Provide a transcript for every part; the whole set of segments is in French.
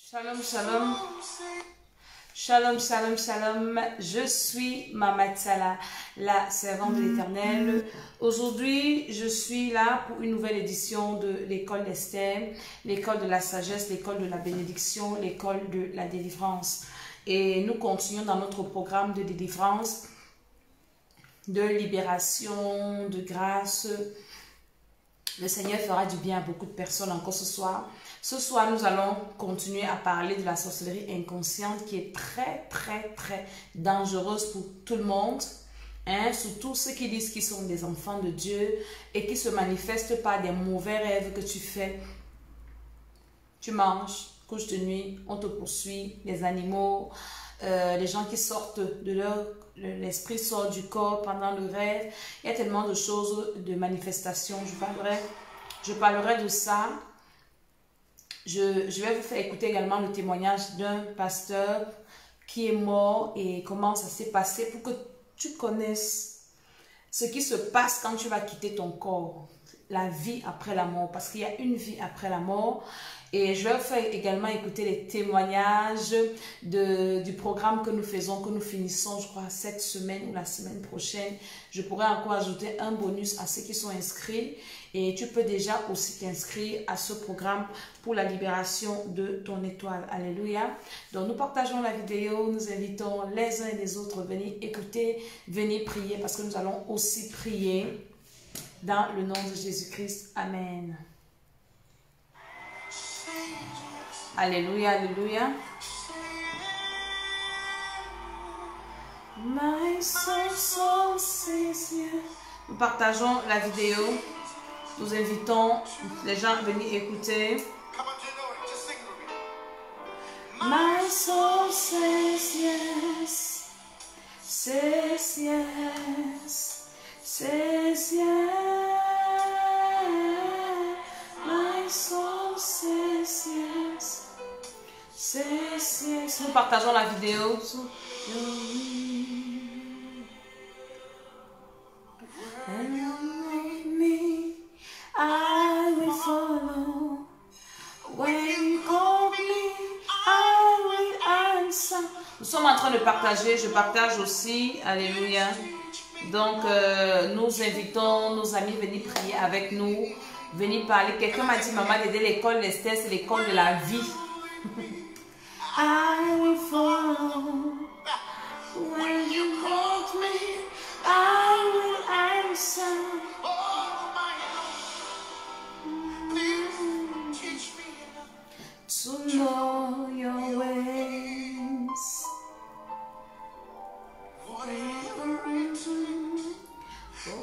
Shalom, shalom. Shalom, shalom, shalom. Je suis Mama Tsala, la servante de l'Éternel. Aujourd'hui, je suis là pour une nouvelle édition de l'école d'Esther, l'école de la sagesse, l'école de la bénédiction, l'école de la délivrance. Et nous continuons dans notre programme de délivrance, de libération, de grâce. Le Seigneur fera du bien à beaucoup de personnes encore ce soir. Ce soir, nous allons continuer à parler de la sorcellerie inconsciente qui est très dangereuse pour tout le monde. Surtout ceux qui disent qu'ils sont des enfants de Dieu et qui se manifestent par des mauvais rêves que tu fais. Tu manges, couches de nuit, on te poursuit, les animaux, les gens qui sortent de leur... L'esprit sort du corps pendant le rêve. Il y a tellement de choses, de manifestations. Je parlerai de ça. Je vais vous faire écouter également le témoignage d'un pasteur qui est mort et comment ça s'est passé pour que tu connaisses ce qui se passe quand tu vas quitter ton corps. La vie après la mort. Parce qu'il y a une vie après la mort. Et je vais vous faire également écouter les témoignages du programme que nous faisons, que nous finissons, je crois, cette semaine ou la semaine prochaine. Je pourrais encore ajouter un bonus à ceux qui sont inscrits. Et tu peux déjà aussi t'inscrire à ce programme pour la libération de ton étoile. Alléluia. Donc nous partageons la vidéo, nous invitons les uns et les autres à venir écouter, venir prier parce que nous allons aussi prier dans le nom de Jésus-Christ. Amen. Alléluia, alléluia. My soul says yes. Nous partageons la vidéo. Nous invitons les gens à venir écouter. My soul says yes. Says yes. Says yes. My soul says yes. Says yes. Nous partageons la vidéo. I will follow. When you call me, I will answer. Nous sommes en train de partager. Je partage aussi. Alléluia. Donc, nous invitons nos amis à venir prier avec nous. Venir parler. Quelqu'un m'a dit, maman, d'aider l'école d'Esther, c'est l'école de la vie. I will follow. When you call me, I will answer. To know your ways.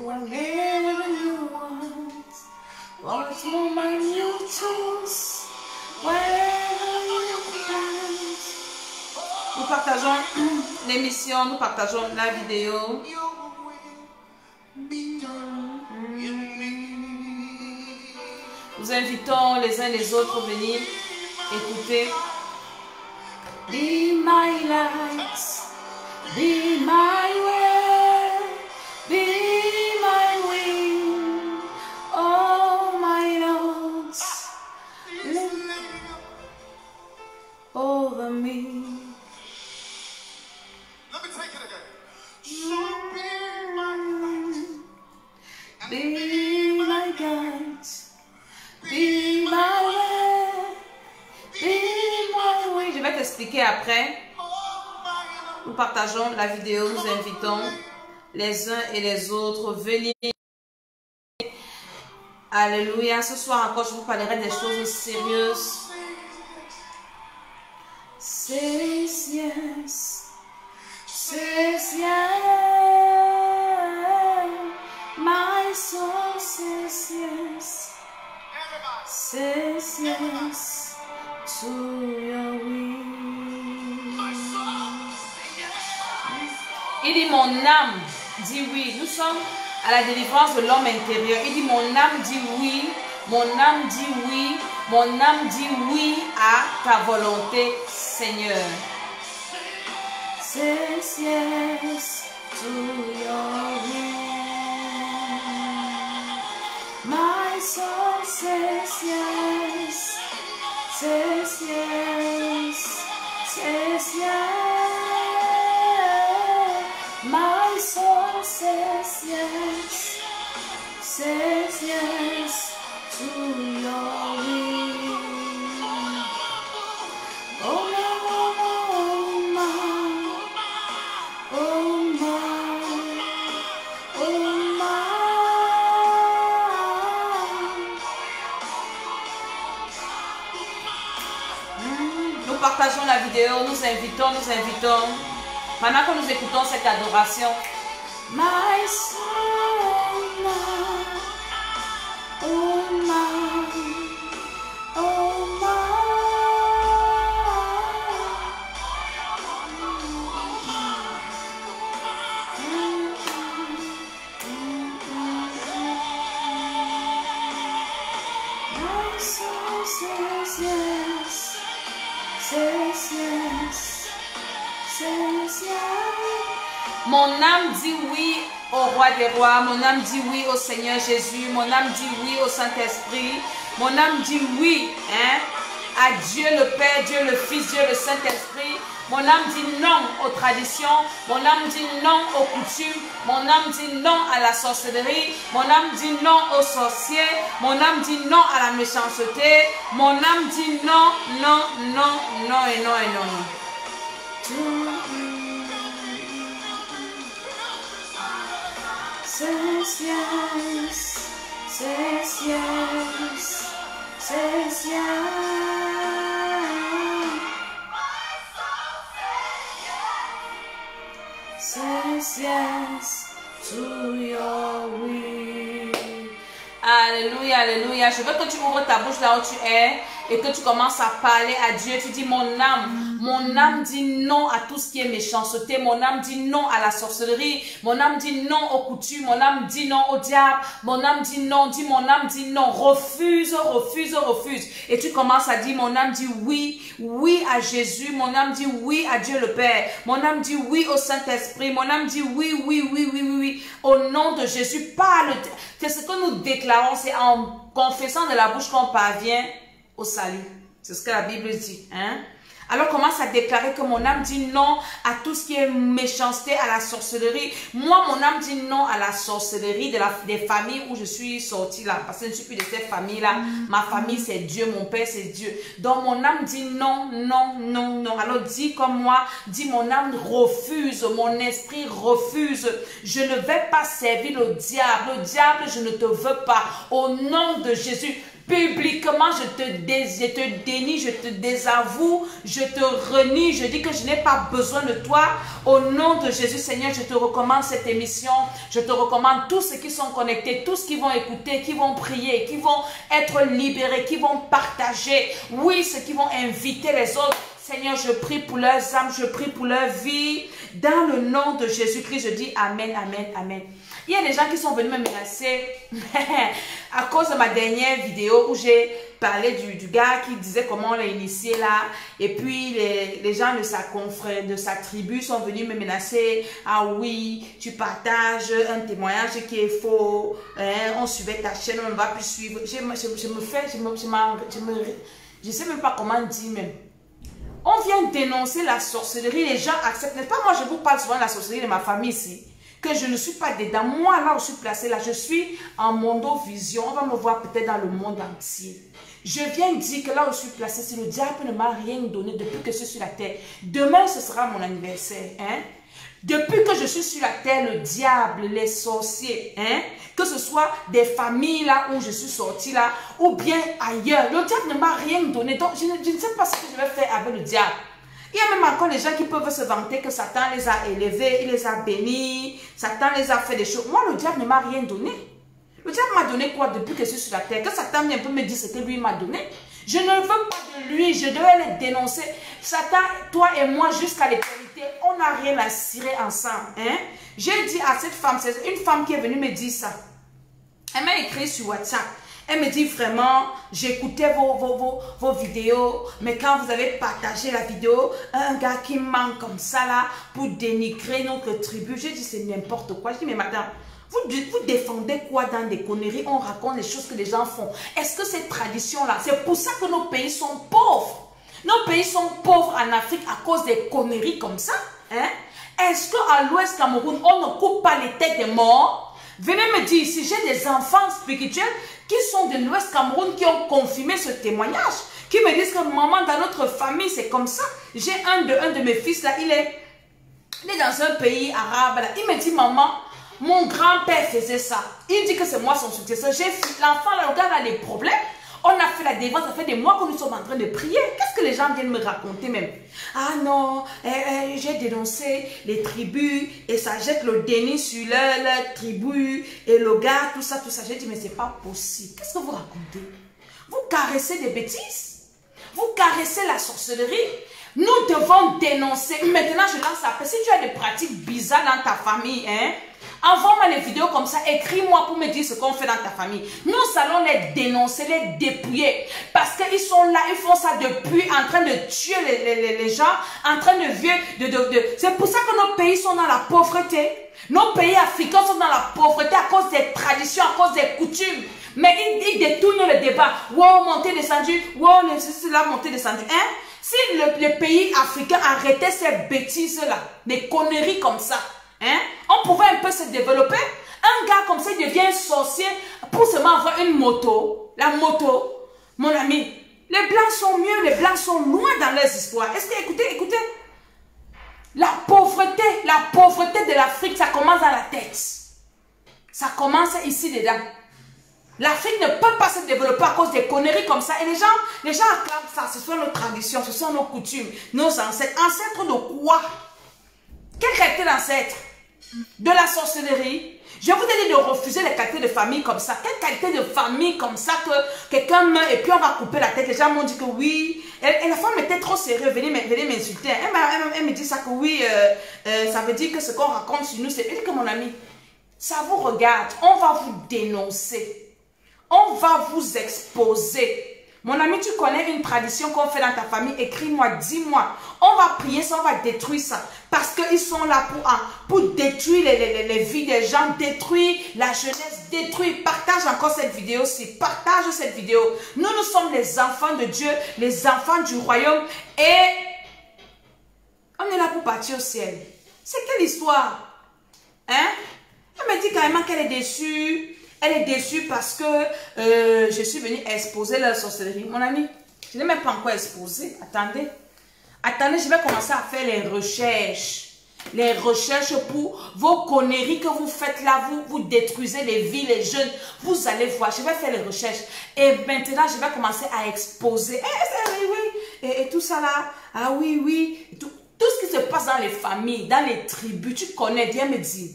Whatever you want. What moment you choose. Whatever you want. Nous partageons l'émission, nous partageons la vidéo. Nous invitons les uns les autres à venir écouter. Be my light, be my way, be my wind, oh my Lord, over me. Let me take it again. So be my light, Be my guide, be my way, be my way. Je vais t'expliquer après. Nous partageons la vidéo, nous invitons les uns et les autres à venir. Alléluia. Ce soir encore, je vous parlerai des choses sérieuses. Says yes, says yes. My soul says yes, says yes to your will. Il dit mon âme dit oui. Nous sommes à la délivrance de l'homme intérieur. Il dit mon âme dit oui. Mon âme dit oui. Mon âme dit oui à ta volonté, Seigneur. Says yes to your will. My soul says yes. Says yes. yes. My soul says yes. Says yes to your will. Oh my, oh my, oh my. Nous partageons la vidéo, nous invitons. Pendant que nous écoutons cette adoration. My soul, oh my, oh my. My soul says yes, says yes, says yes. Mon âme dit oui au roi des rois, mon âme dit oui au Seigneur Jésus, mon âme dit oui au Saint-Esprit, mon âme dit oui à Dieu le Père, Dieu le Fils, Dieu le Saint-Esprit. Mon âme dit non aux traditions, mon âme dit non aux coutumes, mon âme dit non à la sorcellerie, mon âme dit non aux sorciers, mon âme dit non à la méchanceté, mon âme dit non, non, non, non et non et non. Says yes, says yes, says yes. Says yes to your will. Alléluia, alléluia. Je veux que tu ouvres ta bouche là où tu es et que tu commences à parler à Dieu. Tu dis mon âme dit non à tout ce qui est méchanceté. Mon âme dit non à la sorcellerie. Mon âme dit non aux coutumes. Mon âme dit non au diable. Mon âme dit non. Dis mon âme dit non. Refuse, refuse, refuse. Et tu commences à dire mon âme dit oui, oui à Jésus. Mon âme dit oui à Dieu le Père. Mon âme dit oui au Saint-Esprit. Mon âme dit oui, oui, oui, oui, oui, oui. Au nom de Jésus, parle. C'est ce que nous déclarons. C'est en confessant de la bouche qu'on parvient au salut. C'est ce que la Bible dit. Hein? Alors commence à déclarer que mon âme dit non à tout ce qui est méchanceté, à la sorcellerie. Moi, mon âme dit non à la sorcellerie des familles où je suis sortie là. Parce que je ne suis plus de cette famille-là. Ma famille, c'est Dieu. Mon père, c'est Dieu. Donc, mon âme dit non, non, non, non. Alors, dis comme moi, dis mon âme refuse. Mon esprit refuse. Je ne vais pas servir le diable. Le diable, je ne te veux pas. Au nom de Jésus. Publiquement, je te dénie, je te désavoue, je te renie, je dis que je n'ai pas besoin de toi. Au nom de Jésus, Seigneur, je te recommande cette émission. Je te recommande tous ceux qui sont connectés, tous qui vont écouter, qui vont prier, qui vont être libérés, qui vont partager. Oui, ceux qui vont inviter les autres. Seigneur, je prie pour leurs âmes, je prie pour leur vie. Dans le nom de Jésus-Christ, je dis Amen, Amen, Amen. Il y a des gens qui sont venus me menacer à cause de ma dernière vidéo où j'ai parlé du gars qui disait comment on l'a initié là. Et puis les gens de sa confrère, de sa tribu sont venus me menacer. Ah oui, tu partages un témoignage qui est faux. Hein, on suivait ta chaîne, on ne va plus suivre. Je ne sais même pas comment dire même. On vient dénoncer la sorcellerie, les gens acceptent. N'est-ce pas, moi je vous parle souvent de la sorcellerie de ma famille ici. Que je ne suis pas dedans. Moi, là où je suis placée, là, je suis en mondovision. On va me voir peut-être dans le monde entier. Je viens dire que là où je suis placée, si le diable ne m'a rien donné depuis que je suis sur la terre, demain, ce sera mon anniversaire. Hein? Depuis que je suis sur la terre, le diable, les sorciers, hein? Que ce soit des familles là où je suis sortie là, ou bien ailleurs, le diable ne m'a rien donné. Donc, je ne sais pas ce que je vais faire avec le diable. Il y a même encore les gens qui peuvent se vanter que Satan les a élevés, il les a bénis, Satan les a fait des choses. Moi, le diable ne m'a rien donné. Le diable m'a donné quoi depuis que je suis sur la terre? Que Satan vient un peu me dire ce que lui m'a donné. Je ne veux pas de lui, je devais le dénoncer. Satan, toi et moi, jusqu'à l'éternité, on n'a rien à cirer ensemble. Hein? J'ai dit à cette femme, c'est une femme qui est venue me dire ça. Elle m'a écrit sur WhatsApp. Elle me dit vraiment, j'écoutais vos vidéos, mais quand vous avez partagé la vidéo, un gars qui manque comme ça là, pour dénigrer notre tribu, j'ai dit c'est n'importe quoi. Je dis mais madame, vous défendez quoi dans des conneries? On raconte les choses que les gens font. Est-ce que cette tradition là, c'est pour ça que nos pays sont pauvres? Nos pays sont pauvres en Afrique à cause des conneries comme ça. Hein? Est-ce qu'à l'Ouest Cameroun, on ne coupe pas les têtes des morts? Venez me dire, si j'ai des enfants spirituels qui sont de l'Ouest Cameroun, qui ont confirmé ce témoignage, qui me disent que maman, dans notre famille, c'est comme ça. J'ai un de mes fils là, il est dans un pays arabe là. Il me dit, maman, mon grand-père faisait ça. Il dit que c'est moi son successeur. L'enfant là, regarde, a des problèmes. On a fait la défense, ça fait des mois que nous sommes en train de prier. Qu'est-ce que les gens viennent me raconter même? Ah non, j'ai dénoncé les tribus et ça jette le déni sur leur tribu et le gars, tout ça. J'ai dit, mais c'est pas possible. Qu'est-ce que vous racontez? Vous caressez des bêtises? Vous caressez la sorcellerie? Nous devons dénoncer. Maintenant, je lance appel. Si tu as des pratiques bizarres dans ta famille, hein, envoie-moi les vidéos comme ça. Écris-moi pour me dire ce qu'on fait dans ta famille. Nous allons les dénoncer, les dépouiller. Parce qu'ils sont là, ils font ça depuis, en train de tuer les gens, en train de vivre. C'est pour ça que nos pays sont dans la pauvreté. Nos pays africains sont dans la pauvreté à cause des traditions, à cause des coutumes. Mais ils détournent le débat. Wow, montée, descendue. Wow, c'est là, montée, descendue. Hein? Si les pays africains arrêtaient ces bêtises-là, des conneries comme ça, hein, on pouvait un peu se développer. Un gars comme ça, il devient sorcier pour seulement avoir une moto. La moto, mon ami, les blancs sont mieux, les blancs sont loin dans leurs histoires. Est-ce que, écoutez, la pauvreté de l'Afrique, ça commence dans la tête. Ça commence ici dedans. L'Afrique ne peut pas se développer à cause des conneries comme ça. Et les gens acclament ça. Ce sont nos traditions, ce sont nos coutumes, nos ancêtres. Ancêtres de quoi? Quelle qualité d'ancêtre? De la sorcellerie? Je vous ai dit de refuser les qualités de famille comme ça. Quelle qualité de famille comme ça que quelqu'un meurt et puis on va couper la tête? Les gens m'ont dit que oui. Et la femme était trop sérieuse. Venez m'insulter. Elle me dit ça que oui, ça veut dire que ce qu'on raconte sur nous, c'est... Elle dit que mon ami, ça vous regarde. On va vous dénoncer. On va vous exposer. Mon ami, tu connais une tradition qu'on fait dans ta famille? Écris-moi, dis-moi. On va prier ça, on va détruire ça. Parce qu'ils sont là pour détruire les vies des gens, détruire la jeunesse, détruire. Partage encore cette vidéo-ci. Partage cette vidéo. Nous sommes les enfants de Dieu, les enfants du royaume. Et on est là pour partir au ciel. C'est quelle histoire? Hein? Elle me dit carrément qu'elle est déçue. Elle est déçue parce que je suis venue exposer la sorcellerie. Mon ami, je n'ai même pas encore exposé. Attendez. Attendez, je vais commencer à faire les recherches. Les recherches pour vos conneries que vous faites là. Vous détruisez les vies, les jeunes. Vous allez voir. Je vais faire les recherches. Et maintenant, je vais commencer à exposer. Oui. Et tout ça là. Ah oui. Tout ce qui se passe dans les familles, dans les tribus. Tu connais. Viens me dire.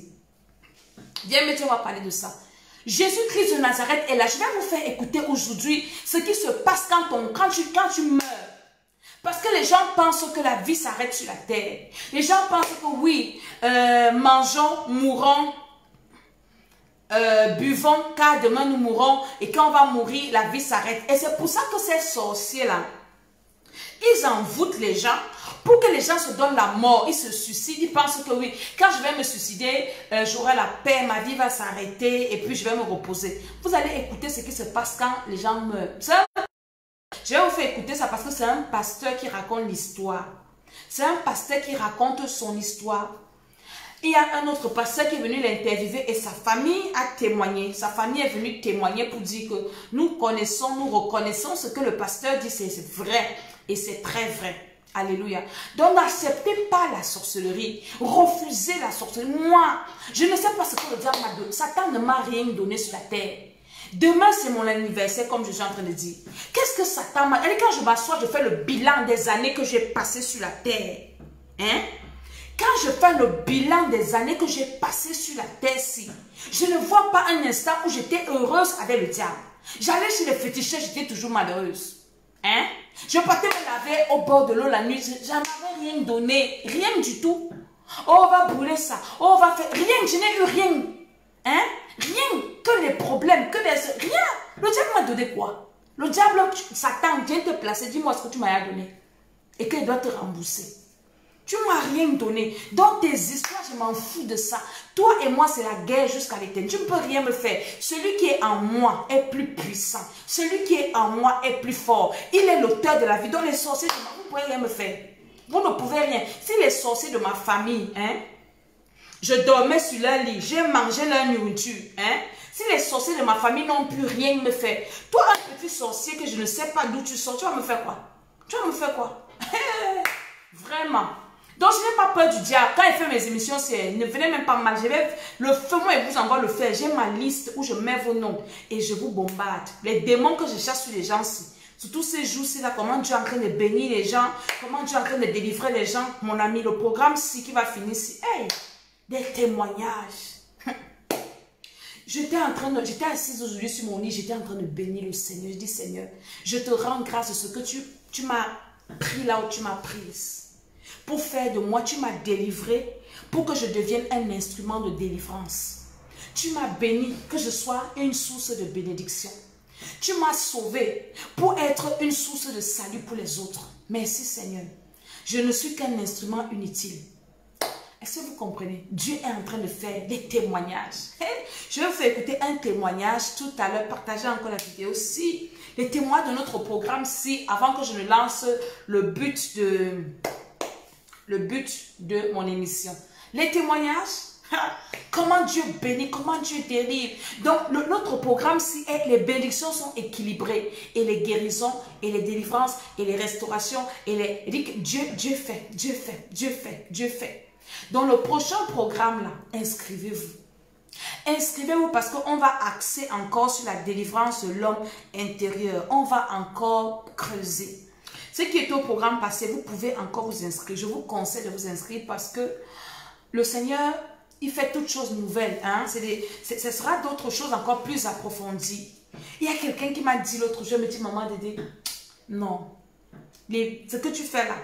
Viens me dire, on va parler de ça. Jésus-Christ de Nazareth est là. Je vais vous faire écouter aujourd'hui ce qui se passe quand tu meurs. Parce que les gens pensent que la vie s'arrête sur la terre. Les gens pensent que oui, mangeons, mourons, buvons, car demain nous mourrons. Et quand on va mourir, la vie s'arrête. Et c'est pour ça que ces sorciers-là, ils envoûtent les gens pour que les gens se donnent la mort. Ils se suicident. Ils pensent que oui, quand je vais me suicider, j'aurai la paix, ma vie va s'arrêter et puis je vais me reposer. Vous allez écouter ce qui se passe quand les gens meurent. Je vais vous faire écouter ça parce que c'est un pasteur qui raconte l'histoire. C'est un pasteur qui raconte son histoire. Il y a un autre pasteur qui est venu l'interviewer et sa famille a témoigné. Sa famille est venue témoigner pour dire que nous connaissons, nous reconnaissons ce que le pasteur dit, c'est vrai. Et c'est très vrai. Alléluia. Donc, n'acceptez pas la sorcellerie. Refusez la sorcellerie. Moi, je ne sais pas ce que le diable m'a donné. Satan ne m'a rien donné sur la terre. Demain, c'est mon anniversaire, comme je suis en train de dire. Qu'est-ce que Satan m'a... Et quand je m'assois, je fais le bilan des années que j'ai passées sur la terre. Hein? Quand je fais le bilan des années que j'ai passées sur la terre-ci, je ne vois pas un instant où j'étais heureuse avec le diable. J'allais chez les féticheurs, j'étais toujours malheureuse. Hein? Je partais me laver au bord de l'eau la nuit, je n'avais rien donné, rien du tout. Oh, on va brûler ça, oh, on va faire... Rien, je n'ai eu rien. Hein? Rien, que les problèmes, que les... Rien. Le diable m'a donné quoi? Le diable, Satan vient te placer, dis-moi ce que tu m'as donné. Et qu'il doit te rembourser. Tu ne m'as rien donné. Dans tes histoires, je m'en fous de ça. Toi et moi, c'est la guerre jusqu'à l'éternité. Tu ne peux rien me faire. Celui qui est en moi est plus puissant. Celui qui est en moi est plus fort. Il est l'auteur de la vie. Donc les sorciers, vous pouvez rien me faire. Vous ne pouvez rien. Si les sorciers de ma famille, je dormais sur leur lit, j'ai mangé leur nourriture, si les sorciers de ma famille n'ont pu rien me faire, toi, un petit sorcier que je ne sais pas d'où tu sors, tu vas me faire quoi? Tu vas me faire quoi? Vraiment. Donc, je n'ai pas peur du diable. Quand il fait mes émissions, ne venez même pas mal. Je vais le faire, moi et vous encore le faire. J'ai ma liste où je mets vos noms et je vous bombarde. Les démons que je cherche sur les gens-ci. Surtout ces jours-ci, là, comment Dieu est en train de bénir les gens, comment Dieu est en train de délivrer les gens. Mon ami, le programme-ci qui va finir ici. Hey, des témoignages. J'étais assise aujourd'hui sur mon lit, j'étais en train de bénir le Seigneur. Je dis, Seigneur, je te rends grâce de ce que tu m'as pris là où tu m'as prise. Pour faire de moi, tu m'as délivré pour que je devienne un instrument de délivrance. Tu m'as béni, que je sois une source de bénédiction. Tu m'as sauvé pour être une source de salut pour les autres. Merci Seigneur. Je ne suis qu'un instrument inutile. Est-ce que vous comprenez? Dieu est en train de faire des témoignages. Je vais vous faire écouter un témoignage tout à l'heure. Partagez encore la vidéo si les témoins de notre programme, si avant que je ne lance le but de mon émission. Les témoignages, comment Dieu bénit, comment Dieu délivre. Donc, notre programme, si les bénédictions sont équilibrées, et les guérisons, et les délivrances, et les restaurations, et Dieu fait. Dans le prochain programme, là, inscrivez-vous. Inscrivez-vous parce qu'on va axer encore sur la délivrance de l'homme intérieur. On va encore creuser. Ce qui est au programme passé, vous pouvez encore vous inscrire. Je vous conseille de vous inscrire parce que le Seigneur, il fait toutes choses nouvelles. Ce sera d'autres choses encore plus approfondies. Il y a quelqu'un qui m'a dit l'autre jour, me dit, maman Dédé, non, ce que tu fais là,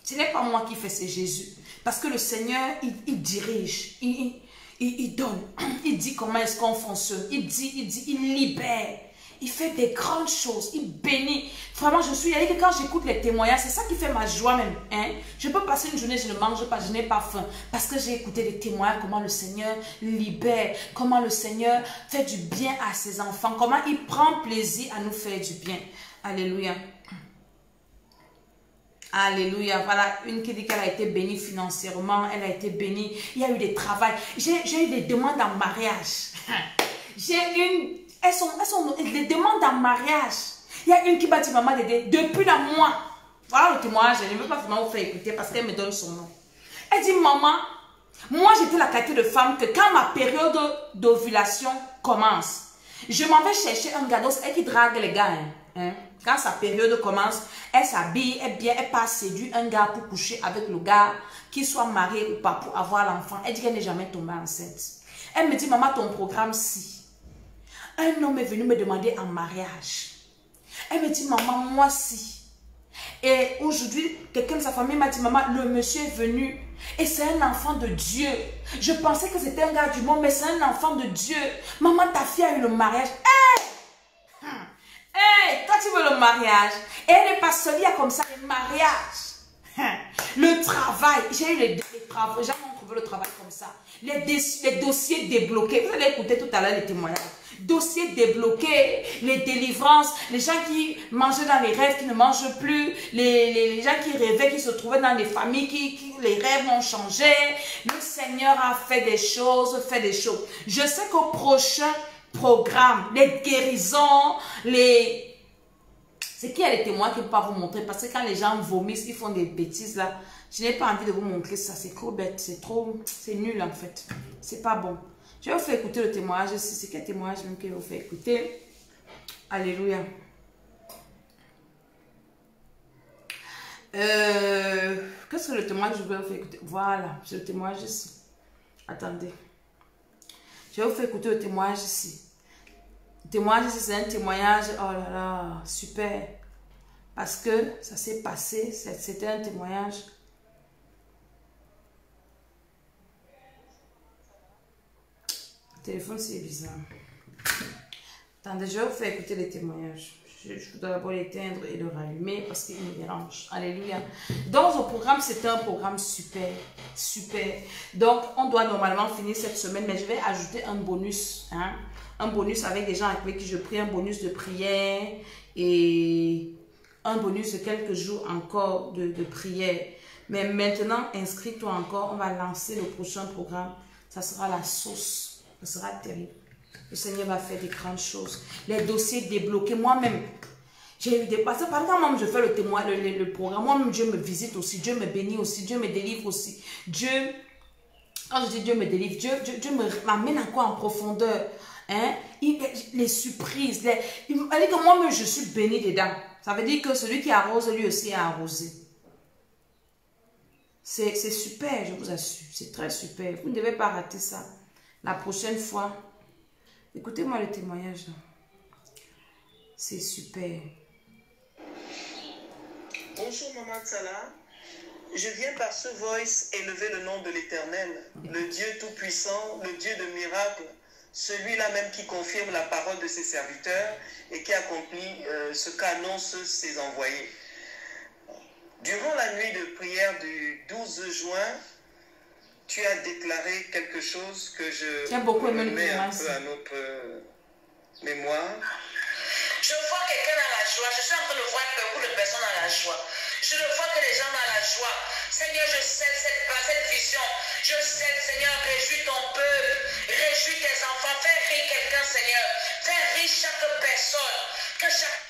ce n'est pas moi qui fais, c'est Jésus. Parce que le Seigneur, il dirige, il donne, il dit comment est-ce qu'on fonctionne, il libère. Il fait des grandes choses. Il bénit. Vraiment, je suis allée que quand j'écoute les témoignages, c'est ça qui fait ma joie même. Je peux passer une journée, je ne mange pas, je n'ai pas faim. Parce que j'ai écouté les témoignages, comment le Seigneur libère, comment le Seigneur fait du bien à ses enfants, comment il prend plaisir à nous faire du bien. Alléluia. Alléluia. Voilà, une qui dit qu'elle a été bénie financièrement, elle a été bénie. Il y a eu des travails. J'ai eu des demandes en mariage. Elles sont des demandes en mariage. Il y a une qui m'a dit, maman Dédé, depuis la mois. Voilà le témoignage, je ne veux pas vraiment vous faire écouter parce qu'elle me donne son nom. Elle dit, maman, moi j'étais la qualité de femme que quand ma période d'ovulation commence, je m'en vais chercher un gars, c'est elle qui drague les gars. Quand sa période commence, elle s'habille, elle part séduire un gars pour coucher avec le gars, qu'il soit marié ou pas, pour avoir l'enfant. Elle dit qu'elle n'est jamais tombée enceinte. Elle me dit, maman, ton programme, si. Un homme est venu me demander en mariage. Elle me dit, maman, moi si. Et aujourd'hui, quelqu'un de sa famille m'a dit, maman, le monsieur est venu. Et c'est un enfant de Dieu. Je pensais que c'était un gars du monde, mais c'est un enfant de Dieu. Maman, ta fille a eu le mariage. Hey, toi tu veux le mariage. Et elle n'est pas seule, il y a comme ça les mariages. Le travail. J'ai eu les travaux. Jamais on trouvé le travail comme ça. Les dossiers débloqués. Vous allez écouter tout à l'heure les témoignages. Dossiers débloqués, les délivrances, les gens qui mangeaient dans les rêves, qui ne mangent plus, les gens qui rêvaient, qui se trouvaient dans les familles, qui les rêves ont changé. Le Seigneur a fait des choses, Je sais qu'au prochain programme, les guérisons, c'est qui a les témoins qui ne peuvent pas vous montrer, parce que quand les gens vomissent, ils font des bêtises là, je n'ai pas envie de vous montrer ça, c'est trop bête, c'est nul en fait, c'est pas bon. Je vais vous faire écouter le témoignage ici. C'est quel témoignage même que je vais vous faire écouter? Alléluia. Qu'est-ce que le témoignage que je vais vous faire écouter? Voilà, c'est le témoignage ici. Attendez. Je vais vous faire écouter le témoignage ici. Le témoignage ici, c'est un témoignage, oh là là, super. Parce que ça s'est passé, c'était un témoignage. Téléphone, c'est bizarre. Attendez, je vais vous faire écouter les témoignages. Je dois d'abord l'éteindre et le rallumer parce qu'il me dérange. Alléluia. Dans ce programme, c'était un programme super. Donc, on doit normalement finir cette semaine, mais je vais ajouter un bonus. Un bonus avec des gens avec qui je prie, un bonus de prière et un bonus de quelques jours encore de prière. Mais maintenant, inscris-toi encore. On va lancer le prochain programme. Ça sera la sauce. Ça sera terrible. Le Seigneur va faire des grandes choses. Les dossiers débloqués. Moi-même, j'ai eu des passages. Par exemple, moi, je fais le témoin, le programme. Moi-même, Dieu me visite aussi. Dieu me bénit aussi. Dieu me délivre aussi. Dieu, quand je dis Dieu me délivre, Dieu m'amène encore en profondeur. Hein? Les surprises. Il dit que moi-même, je suis béni dedans. Ça veut dire que celui qui arrose, lui aussi a arrosé. C'est super, je vous assure. C'est très super. Vous ne devez pas rater ça. La prochaine fois, écoutez-moi le témoignage. C'est super. Bonjour Maman Tsala. Je viens par ce voice élever le nom de l'Éternel, le Dieu Tout-Puissant, le Dieu de miracles, celui-là même qui confirme la parole de ses serviteurs et qui accomplit ce qu'annoncent ses envoyés. Durant la nuit de prière du 12 juin, tu as déclaré quelque chose que je mets un peu à notre mémoire. Je vois quelqu'un dans la joie. Je suis en train de voir beaucoup de personnes dans la joie. Je le vois que les gens dans la joie. Seigneur, je scelle cette vision. Je scelle, Seigneur, réjouis ton peuple. Réjouis tes enfants. Fais rire quelqu'un, Seigneur. Fais rire chaque personne. Que chaque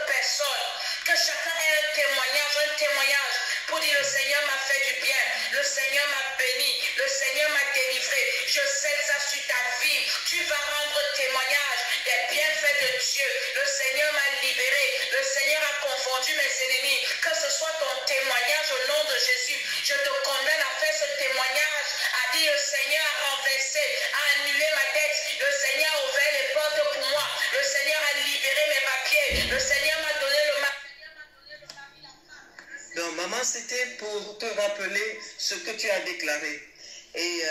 personne. Que chacun ait un témoignage pour dire le Seigneur m'a fait du bien. Le Seigneur m'a béni. Le Seigneur m'a délivré. Je scelle ça sur ta vie. Tu vas rendre témoignage des bienfaits de Dieu. Le Seigneur m'a libéré. Le Seigneur a confondu mes ennemis. Que ce soit ton témoignage au nom de Jésus. Je te condamne à faire ce témoignage. À dire le Seigneur a renversé, a annulé ma dette. Le Seigneur a ouvert les portes pour moi. Le Seigneur a libéré mes papiers. Le Seigneur m'a donné le mari. Donc maman, c'était pour te rappeler ce que tu as déclaré. Et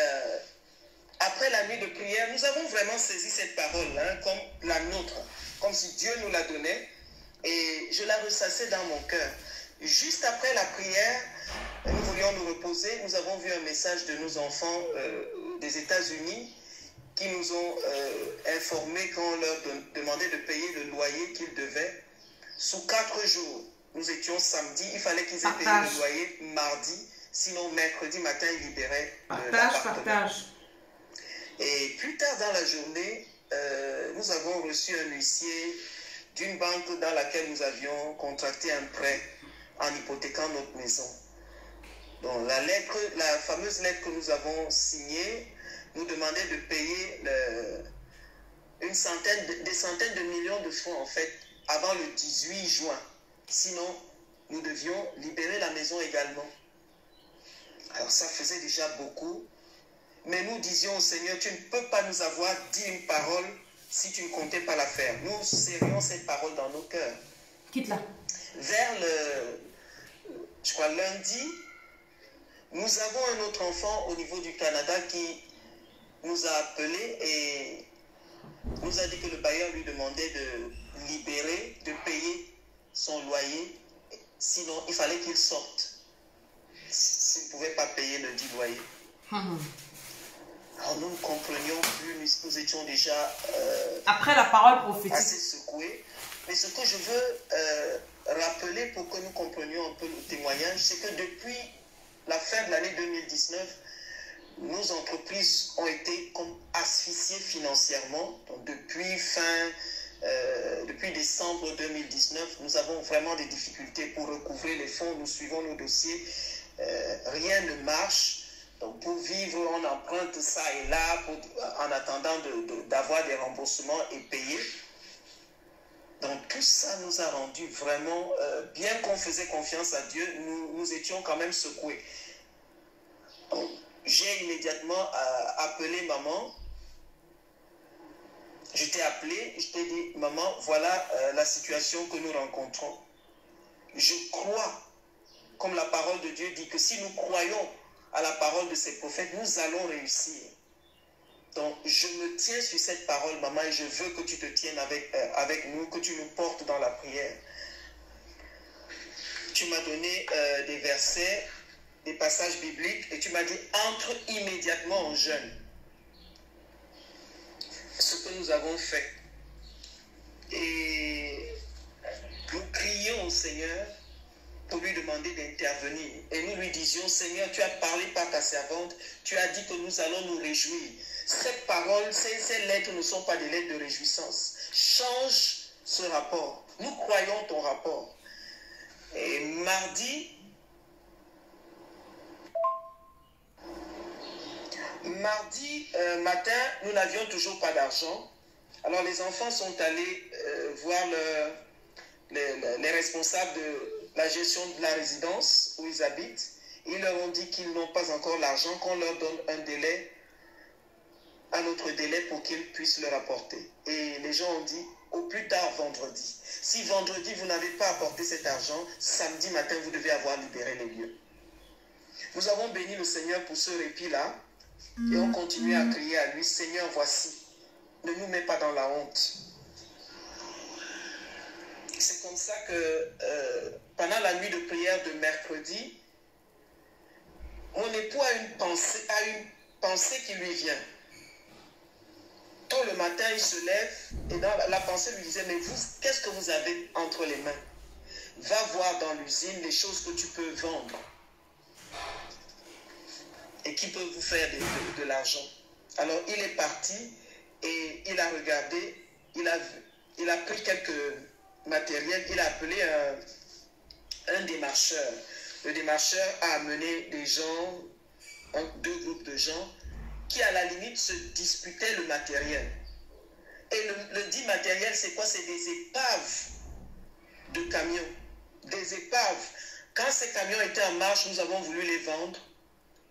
après la nuit de prière, nous avons vraiment saisi cette parole comme la nôtre, comme si Dieu nous la donnait. Et je la ressassais dans mon cœur. Juste après la prière, nous voulions nous reposer. Nous avons vu un message de nos enfants des États-Unis qui nous ont informés qu'on leur demandait de payer le loyer qu'ils devaient sous 4 jours. Nous étions samedi, il fallait qu'ils aient payé le loyer mardi, sinon mercredi matin, ils libéraient l'appartement. Et plus tard dans la journée, nous avons reçu un huissier d'une banque dans laquelle nous avions contracté un prêt en hypothéquant notre maison. Donc la fameuse lettre que nous avons signée nous demandait de payer des centaines de millions de francs en fait avant le 18 juin. Sinon, nous devions libérer la maison également. Alors ça faisait déjà beaucoup. Mais nous disions au Seigneur, tu ne peux pas nous avoir dit une parole si tu ne comptais pas la faire. Nous serrions cette parole dans nos cœurs. Quitte-la. Vers lundi, nous avons un autre enfant au niveau du Canada qui nous a appelés et nous a dit que le bailleur lui demandait de libérer, de payer son loyer. Sinon, il fallait qu'il sorte. S'il ne pouvait pas payer le dit loyer. Alors nous ne comprenions plus, nous étions déjà après la parole prophétique assez secoués. Mais ce que je veux rappeler pour que nous comprenions un peu le témoignage, c'est que depuis la fin de l'année 2019, nos entreprises ont été comme asphyxiées financièrement. Donc depuis décembre 2019, nous avons vraiment des difficultés pour recouvrer les fonds. Nous suivons nos dossiers. Rien ne marche. Donc pour vivre, on emprunte ça et là en attendant d'avoir des remboursements et payer. Donc tout ça nous a rendu vraiment, bien qu'on faisait confiance à Dieu, nous étions quand même secoués. Donc, j'ai immédiatement appelé maman. Je t'ai appelé, je t'ai dit, maman, voilà la situation que nous rencontrons. Je crois, comme la parole de Dieu dit, que si nous croyons à la parole de ses prophètes, nous allons réussir. Donc, je me tiens sur cette parole, maman, et je veux que tu te tiennes avec nous, que tu nous portes dans la prière. Tu m'as donné des versets, des passages bibliques, et tu m'as dit, entre immédiatement en jeûne. Ce que nous avons fait. Seigneur pour lui demander d'intervenir. Et nous lui disions, Seigneur, tu as parlé par ta servante, tu as dit que nous allons nous réjouir. Cette parole, ces lettres ne sont pas des lettres de réjouissance. Change ce rapport. Nous croyons ton rapport. Et mardi matin, nous n'avions toujours pas d'argent. Alors les enfants sont allés voir les responsables de la gestion de la résidence où ils habitent. Ils leur ont dit qu'ils n'ont pas encore l'argent, qu'on leur donne un autre délai pour qu'ils puissent le rapporter. Et les gens ont dit, au plus tard vendredi. Si vendredi vous n'avez pas apporté cet argent, samedi matin vous devez avoir libéré les lieux. Nous avons béni le Seigneur pour ce répit-là et on continue à crier à lui, Seigneur, voici, ne nous mets pas dans la honte. C'est comme ça que pendant la nuit de prière de mercredi, mon époux a une pensée qui lui vient. Tôt le matin, il se lève et dans la pensée lui disait, mais vous, qu'est-ce que vous avez entre les mains? Va voir dans l'usine les choses que tu peux vendre et qui peuvent vous faire de l'argent. Alors il est parti et il a regardé, il a pris quelques matériels, il a appelé un démarcheur. Le démarcheur a amené des gens, deux groupes de gens, qui à la limite se disputaient le matériel. Et le dit matériel, c'est quoi? C'est des épaves de camions. Des épaves. Quand ces camions étaient en marche, nous avons voulu les vendre.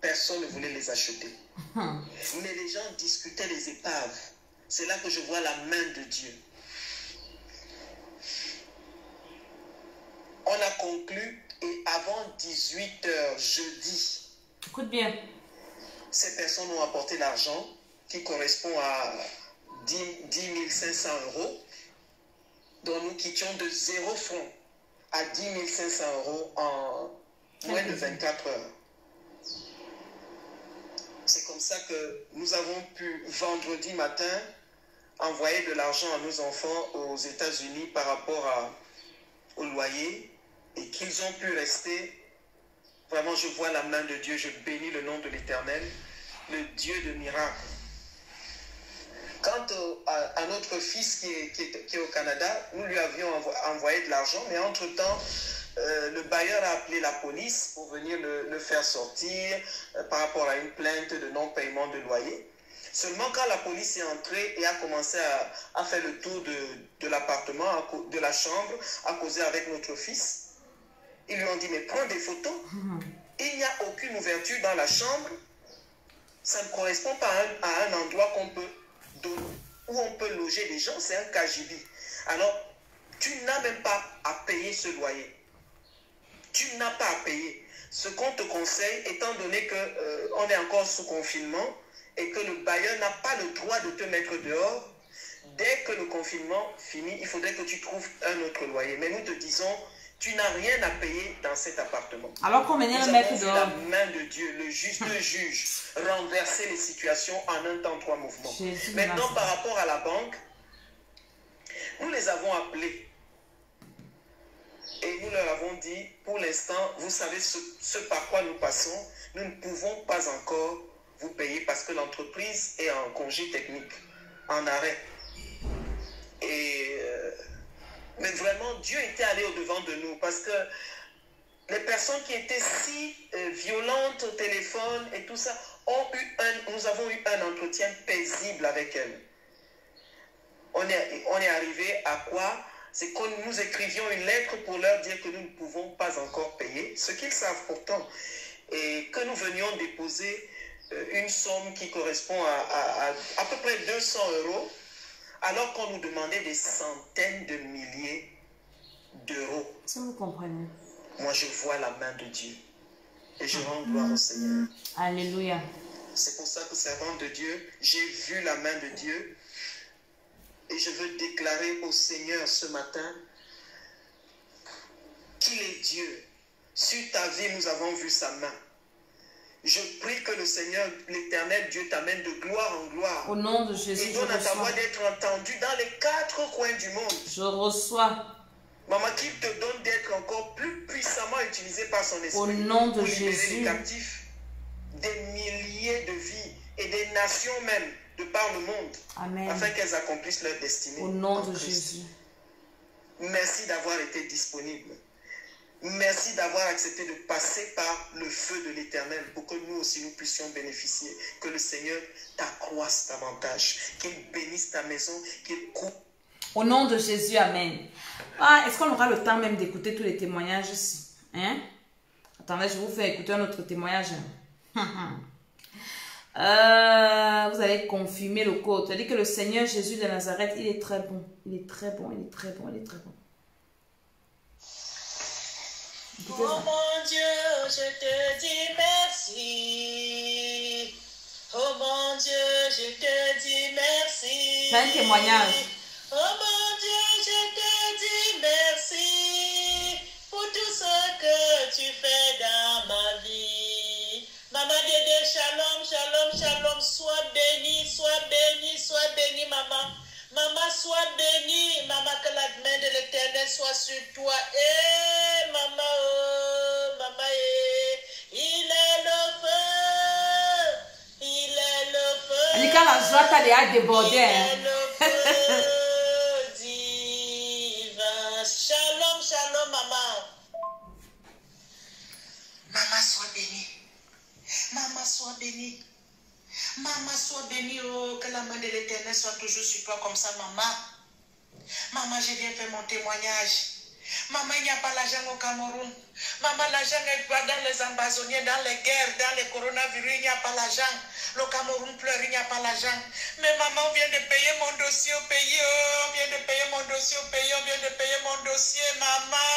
Personne ne voulait les acheter. Mais les gens discutaient des épaves. C'est là que je vois la main de Dieu. On a conclu et avant 18h jeudi, Écoute bien. Ces personnes ont apporté l'argent qui correspond à 10 500 €, dont nous quittions de 0 francs à 10 500 € en moins de 24 heures. C'est comme ça que nous avons pu, vendredi matin, envoyer de l'argent à nos enfants aux États-Unis par rapport au loyer et qu'ils ont pu rester. Vraiment, je vois la main de Dieu, je bénis le nom de l'Éternel, le Dieu de miracles. Quant à notre fils qui est au Canada, nous lui avions envoyé de l'argent, mais entre-temps, le bailleur a appelé la police pour venir le faire sortir par rapport à une plainte de non-paiement de loyer. Seulement quand la police est entrée et a commencé à faire le tour de l'appartement, de la chambre, à causer avec notre fils, ils lui ont dit, mais prends des photos. Il n'y a aucune ouverture dans la chambre. Ça ne correspond pas à un endroit où on peut loger des gens. C'est un KGB. Alors, tu n'as même pas à payer ce loyer. Tu n'as pas à payer. Ce qu'on te conseille, étant donné qu'on est encore sous confinement et que le bailleur n'a pas le droit de te mettre dehors, dès que le confinement finit, il faudrait que tu trouves un autre loyer. Mais nous te disons, tu n'as rien à payer dans cet appartement. Alors qu'on venait le mettre dehors. La main de Dieu, le juste juge, renverser les situations en un temps, 3 mouvements. Maintenant, par rapport à la banque, nous les avons appelés. Et nous leur avons dit, pour l'instant, vous savez ce par quoi nous passons, nous ne pouvons pas encore vous payer parce que l'entreprise est en congé technique, en arrêt. Mais vraiment, Dieu était allé au-devant de nous parce que les personnes qui étaient si violentes au téléphone et tout ça, nous avons eu un entretien paisible avec elles. On est arrivé à quoi? C'est que nous écrivions une lettre pour leur dire que nous ne pouvons pas encore payer, ce qu'ils savent pourtant, et que nous venions déposer une somme qui correspond à peu près 200 €, alors qu'on nous demandait des centaines de milliers d'euros. Si vous comprenez. Moi, je vois la main de Dieu et je rends gloire au Seigneur. Alléluia. C'est pour ça que, servant de Dieu, j'ai vu la main de Dieu et je veux déclarer au Seigneur ce matin qu'il est Dieu. Sur ta vie, nous avons vu sa main. Je prie que le Seigneur, l'Éternel Dieu, t'amène de gloire en gloire. Au nom de Jésus, et donne à ta voix d'être entendue dans les 4 coins du monde. Je reçois. Maman, qu'il te donne d'être encore plus puissamment utilisé par son esprit. Au nom de pour libérer Jésus. les captifs, des milliers de vies et des nations même de par le monde. Amen. Afin qu'elles accomplissent leur destinée. Au nom en de Christ. Jésus. Merci d'avoir été disponible. Merci d'avoir accepté de passer par le feu de l'Éternel pour que nous aussi nous puissions bénéficier. Que le Seigneur t'accroisse davantage. Qu'il bénisse ta maison. Qu'il coupe. Au nom de Jésus, Amen. Ah, est-ce qu'on aura le temps même d'écouter tous les témoignages ici? Hein? Attendez, je vais vous faire écouter un autre témoignage. Vous allez confirmer le code. C'est-à-dire que le Seigneur Jésus de Nazareth, il est très bon. Il est très bon, il est très bon, il est très bon. Écoutez Oh ça. mon Dieu, je te dis merci. Oh mon Dieu, je te dis merci. C'est un témoignage. Oh mon Dieu, je te dis merci pour tout ce que tu fais dans ma vie. Maman Dédé, shalom, shalom, shalom. Sois bénie, maman. Maman, sois bénie. Maman, que la main de l'Éternel soit sur toi. Eh, maman, oh, maman, il est le feu. Il est le feu. Elle dit quand la joie t'a déjà débordé. Il Hein. est le feu divin. Shalom, shalom, maman. Maman, sois bénie. Maman, sois bénie. Maman, sois bénie. Oh, que la main de l'Éternel soit toujours sur toi comme ça, maman. Maman, je viens faire mon témoignage. Maman, il n'y a pas l'argent au Cameroun. Maman, l'argent est pas dans les ambassoniens, dans les guerres, dans les coronavirus, il n'y a pas l'argent. Le Cameroun pleure, il n'y a pas l'argent. Mais maman, on vient de payer mon dossier au pays. Oh, on vient de payer mon dossier au pays. On vient de payer mon dossier, maman.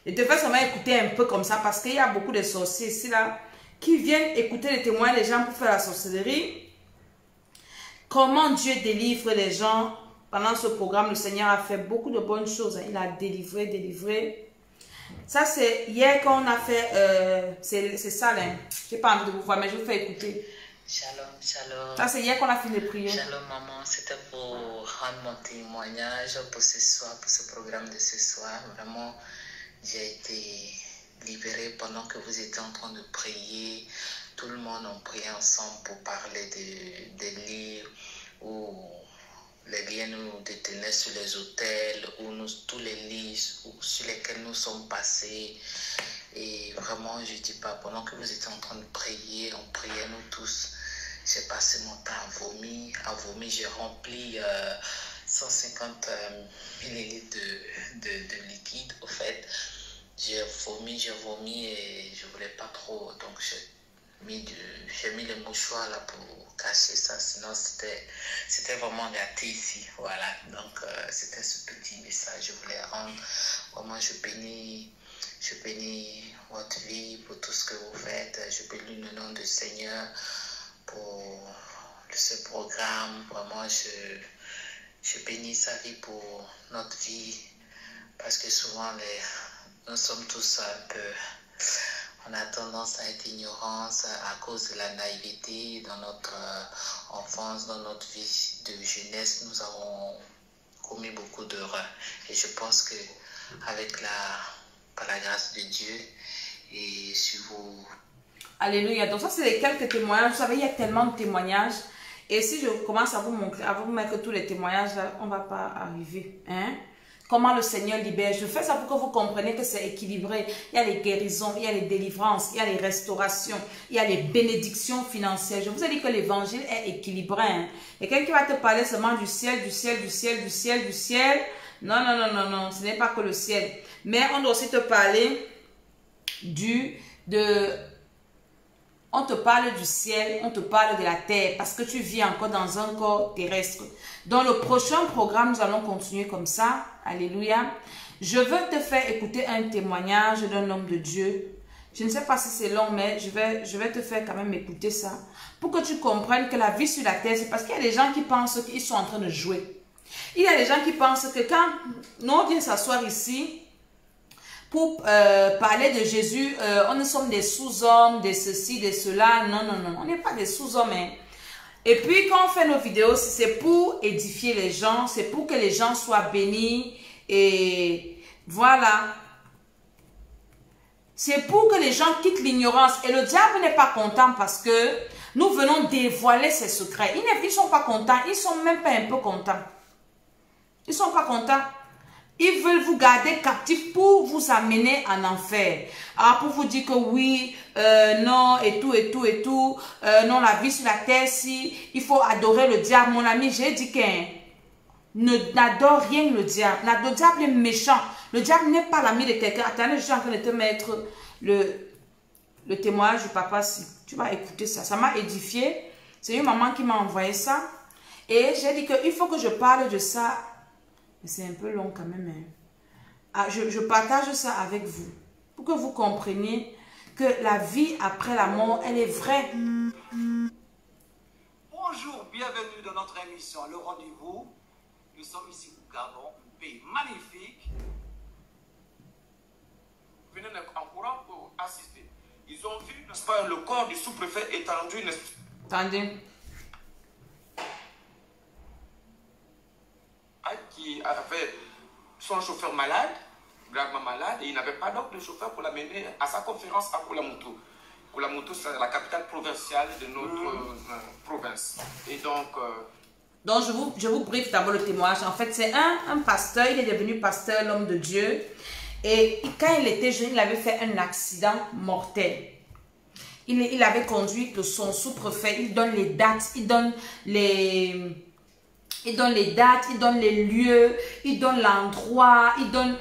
Et te fais seulement écouter un peu comme ça parce qu'il y a beaucoup de sorciers ici là qui viennent écouter les témoins des gens pour faire la sorcellerie. Comment Dieu délivre les gens. Pendant ce programme, le Seigneur a fait beaucoup de bonnes choses. Il a délivré. Ça, c'est hier qu'on a fait, c'est ça, là. Je n'ai pas envie de vous voir, mais je vous fais écouter. Shalom, shalom. Ça, c'est hier qu'on a fini de prier. Shalom, maman. C'était pour rendre mon témoignage pour ce soir, pour ce programme de ce soir. Vraiment, j'ai été libérée pendant que vous étiez en train de prier. Tout le monde a prié ensemble pour parler des livres où les liens nous détenaient sur les hôtels, où tous les lits sur lesquels nous sommes passés. Et vraiment, je ne dis pas, pendant que vous étiez en train de prier, on priait nous tous. J'ai passé mon temps à vomir. J'ai rempli 150 millilitres de liquide. Au fait, j'ai vomi et je ne voulais pas trop. Donc, j'ai mis le mouchoir là pour cacher ça. Sinon, c'était vraiment gâté ici. Voilà. Donc, c'était ce petit message que je voulais rendre. Vraiment, je bénis votre vie pour tout ce que vous faites. Je bénis le nom du Seigneur pour ce programme. Vraiment, je bénis sa vie pour notre vie. Parce que souvent, nous sommes tous un peu... On a tendance à être ignorance à cause de la naïveté dans notre enfance, dans notre vie de jeunesse. Nous avons commis beaucoup d'erreurs. Et je pense que par la grâce de Dieu et sur vous. Alléluia. Donc ça, c'est les quelques témoignages. Vous savez, il y a tellement de témoignages. Et si je commence à vous montrer, à vous mettre tous les témoignages, là, on ne va pas arriver. Hein? Comment le Seigneur libère. Je fais ça pour que vous compreniez que c'est équilibré. Il y a les guérisons, il y a les délivrances, il y a les restaurations, il y a les bénédictions financières. Je vous ai dit que l'évangile est équilibré. Hein. Et quelqu'un qui va te parler seulement du ciel, du ciel, du ciel, du ciel, du ciel. Non, non, non, non, non. Ce n'est pas que le ciel. Mais on doit aussi te parler on te parle du ciel, on te parle de la terre, parce que tu vis encore dans un corps terrestre. Dans le prochain programme, nous allons continuer comme ça. Alléluia. Je veux te faire écouter un témoignage d'un homme de Dieu. Je ne sais pas si c'est long, mais je vais te faire quand même écouter ça. Pour que tu comprennes que la vie sur la terre, c'est parce qu'il y a des gens qui pensent qu'ils sont en train de jouer. Il y a des gens qui pensent que quand nous viens s'asseoir ici, pour parler de Jésus, on sommes des sous-hommes, des ceci, des cela. Non, non, non, on n'est pas des sous-hommes. Hein. Et puis, quand on fait nos vidéos, c'est pour édifier les gens, c'est pour que les gens soient bénis Et voilà. C'est pour que les gens quittent l'ignorance. Et le diable n'est pas content parce que nous venons dévoiler ses secrets. Ils ne sont pas contents. Ils ne sont même pas un peu contents. Ils ne sont pas contents. Ils veulent vous garder captifs pour vous amener en enfer. Alors pour vous dire que oui, non, et tout, et tout, et tout. Non, la vie sur la terre, si il faut adorer le diable. Mon ami, j'ai dit qu'un... N'adore rien le diable. Le diable est méchant. Le diable n'est pas l'ami de quelqu'un. Attendez, je suis en train de te mettre le témoignage du papa. Si tu vas écouter ça, ça m'a édifié. C'est une maman qui m'a envoyé ça. Et j'ai dit qu'il faut que je parle de ça. Mais c'est un peu long quand même. Hein. Ah, je partage ça avec vous. Pour que vous compreniez que la vie après la mort, elle est vraie. Bonjour, bienvenue dans notre émission Le Rendez-vous. Nous sommes ici au Gabon, un pays magnifique. Venez en courant pour assister. Ils ont vu, n'est-ce pas, le corps du sous-préfet étendu, n'est-ce pas? Attendez. Qui avait son chauffeur malade, gravement malade, et il n'avait pas donc de chauffeur pour l'amener à sa conférence à Koulamoutou. Koulamoutou, c'est la capitale provinciale de notre province. Et donc... Donc, je vous briefe d'abord le témoignage. En fait, c'est un pasteur, il est devenu pasteur, l'homme de Dieu. Et quand il était jeune, il avait fait un accident mortel. Il avait conduit son sous-préfet, il donne les dates, il donne les dates, il donne les lieux, il donne l'endroit, il donne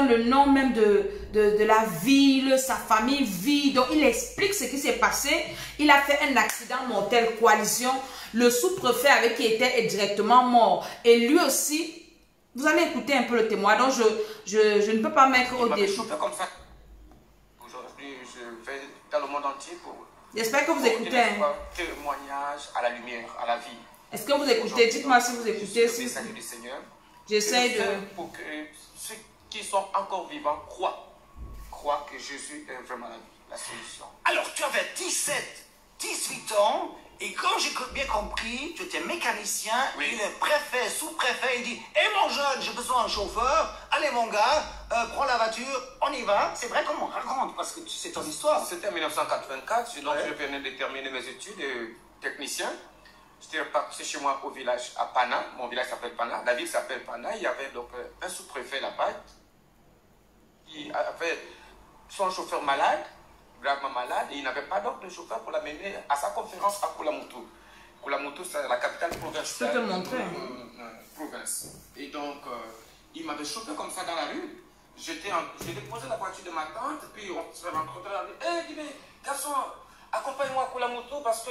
le nom même de la ville, sa famille vit. Donc, il explique ce qui s'est passé. Il a fait un accident mortel, collision. Le sous-préfet avec qui il était est directement mort. Et lui aussi, vous allez écouter un peu le témoignage. Donc, je ne peux pas mettre au début. comme ça. Aujourd'hui, je vais dans le monde entier pour... J'espère que vous écoutez. Témoignage à la lumière, à la vie. Est-ce que vous écoutez? Dites-moi si vous écoutez. Le message du Seigneur. J'essaie de... Pour que ceux qui sont encore vivants croient que Jésus est vraiment la solution. Alors, tu avais 18 ans, et quand j'ai bien compris, tu étais mécanicien, Oui. et le préfet, sous-préfet, il dit « Hé mon jeune, j'ai besoin d'un chauffeur, allez mon gars, prends la voiture, on y va ». C'est vrai, comment on raconte, parce que c'est ton histoire. C'était en 1984, donc je venais de terminer mes études de technicien. J'étais reparti chez moi au village à Pana, mon village s'appelle Pana, la ville s'appelle Pana. Il y avait donc un sous-préfet là-bas qui avait son chauffeur malade, gravement malade, et il n'avait pas donc de chauffeur pour l'amener à sa conférence à Koulamoutou. Koulamoutou, c'est la capitale provinciale. Je peux te montrer. Province. Et donc, il m'avait chauffé comme ça dans la rue. J'ai déposé la voiture de ma tante, puis on s'est rencontrés dans la rue. Hé, dis-moi, garçon, accompagne-moi à Koulamoutou parce que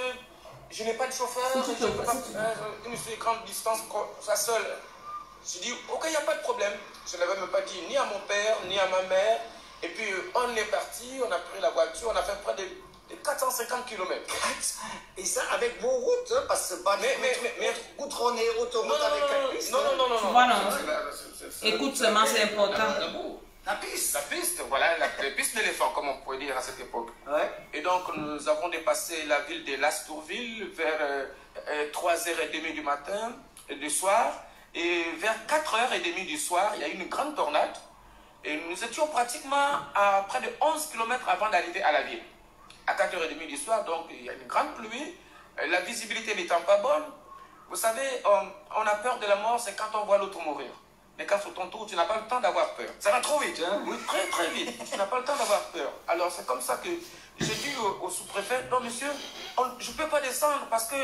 je n'ai pas de chauffeur, je ne peux pas une grande distance, ça seul. J'ai dit, ok, il n'y a pas de problème. Je ne l'avais même pas dit ni à mon père, ni à ma mère. Et puis, on est parti, on a pris la voiture, on a fait près de 450 km. Et ça, avec vos routes, hein, parce que c'est pas mais goudronné, autoroute avec la piste. non. Voilà. Écoute seulement, c'est important. La piste. La piste, voilà, la piste d'éléphant, comme on pouvait dire à cette époque. Ouais. Et donc, nous avons dépassé la ville de Lastourville vers 3h30 du matin et du soir. Et vers 4h30 du soir, il y a eu une grande tornade. Et nous étions pratiquement à près de 11 km avant d'arriver à la ville. À 4h30 du soir, donc il y a une grande pluie. La visibilité n'étant pas bonne. Vous savez, on a peur de la mort, c'est quand on voit l'autre mourir. Mais quand sur ton tour, tu n'as pas le temps d'avoir peur. Ça va trop vite, hein? Oui, très très vite. Tu n'as pas le temps d'avoir peur. Alors c'est comme ça que j'ai dit au sous-préfet, non monsieur, je ne peux pas descendre parce que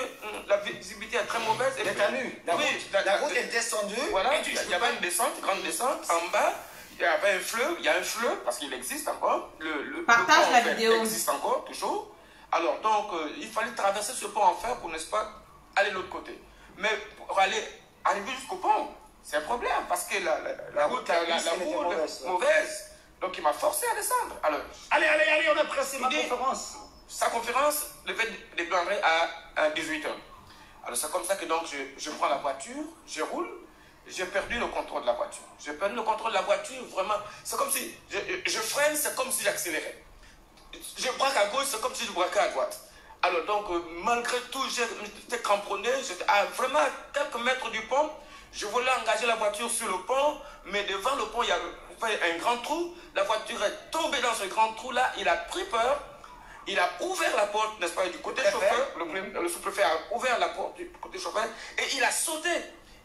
la visibilité est très mauvaise. Il est à nu. La route est descendue. Voilà, il y avait une descente, grande descente. En bas, il y avait un fleuve, il y a un fleuve parce qu'il existe encore. Partage la vidéo. Il existe encore, toujours. Alors donc, il fallait traverser ce pont en fer pour, n'est-ce pas, aller de l'autre côté. Mais pour arriver jusqu'au pont, c'est un problème parce que la route est mauvaise. Donc il m'a forcé à descendre. Alors, Allez, on a pressé ma conférence. Sa conférence devait démarrer à 18h. Alors c'est comme ça que donc je prends la voiture, je roule, j'ai perdu le contrôle de la voiture. J'ai perdu le contrôle de la voiture, vraiment. C'est comme si je freine, c'est comme si j'accélérais. Je braque à gauche, c'est comme si je braquais à droite. Alors donc, malgré tout, j'étais cramponné, j'étais vraiment à quelques mètres du pont. Je voulais engager la voiture sur le pont, mais devant le pont, il y avait un grand trou. La voiture est tombée dans ce grand trou-là. Il a pris peur. Il a ouvert la porte, n'est-ce pas, du côté chauffeur. Le sous-préfet a ouvert la porte du côté chauffeur et il a sauté.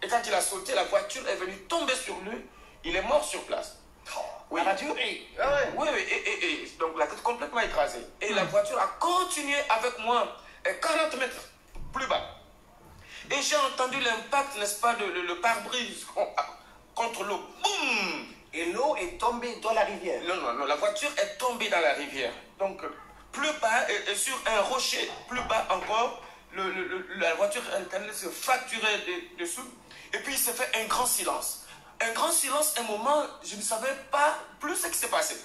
Et quand il a sauté, la voiture est venue tomber sur lui. Il est mort sur place. Oui. La voiture Oui, et donc la tête complètement écrasée. Et la voiture a continué avec moi 40 mètres plus bas. Et j'ai entendu l'impact, n'est-ce pas, le pare-brise contre l'eau. Boum! Et l'eau est tombée dans la rivière. Non, la voiture est tombée dans la rivière. Donc, plus bas, et sur un rocher, plus bas encore, la voiture elle se fracturait dessous. Et puis, il s'est fait un grand silence. Un grand silence, un moment, je ne savais pas plus ce qui s'est passé.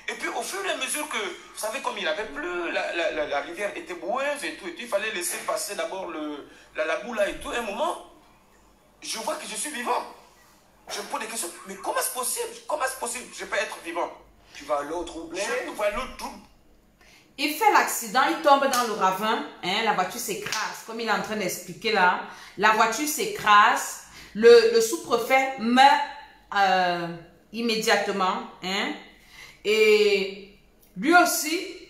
Et puis, au fur et à mesure que, vous savez, comme il avait plu, la rivière était boueuse et tout, il fallait laisser passer d'abord la boue là et tout. Un moment, je vois que je suis vivant. Je me pose des questions, mais comment est-ce possible? Comment est-ce possible que je peux être vivant? Tu vois l'eau troublée. Je vois l'eau troublée. Il fait l'accident, il tombe dans le ravin, hein, la voiture s'écrase, comme il est en train d'expliquer là. La voiture s'écrase, le sous-préfet meurt immédiatement, hein, et lui aussi,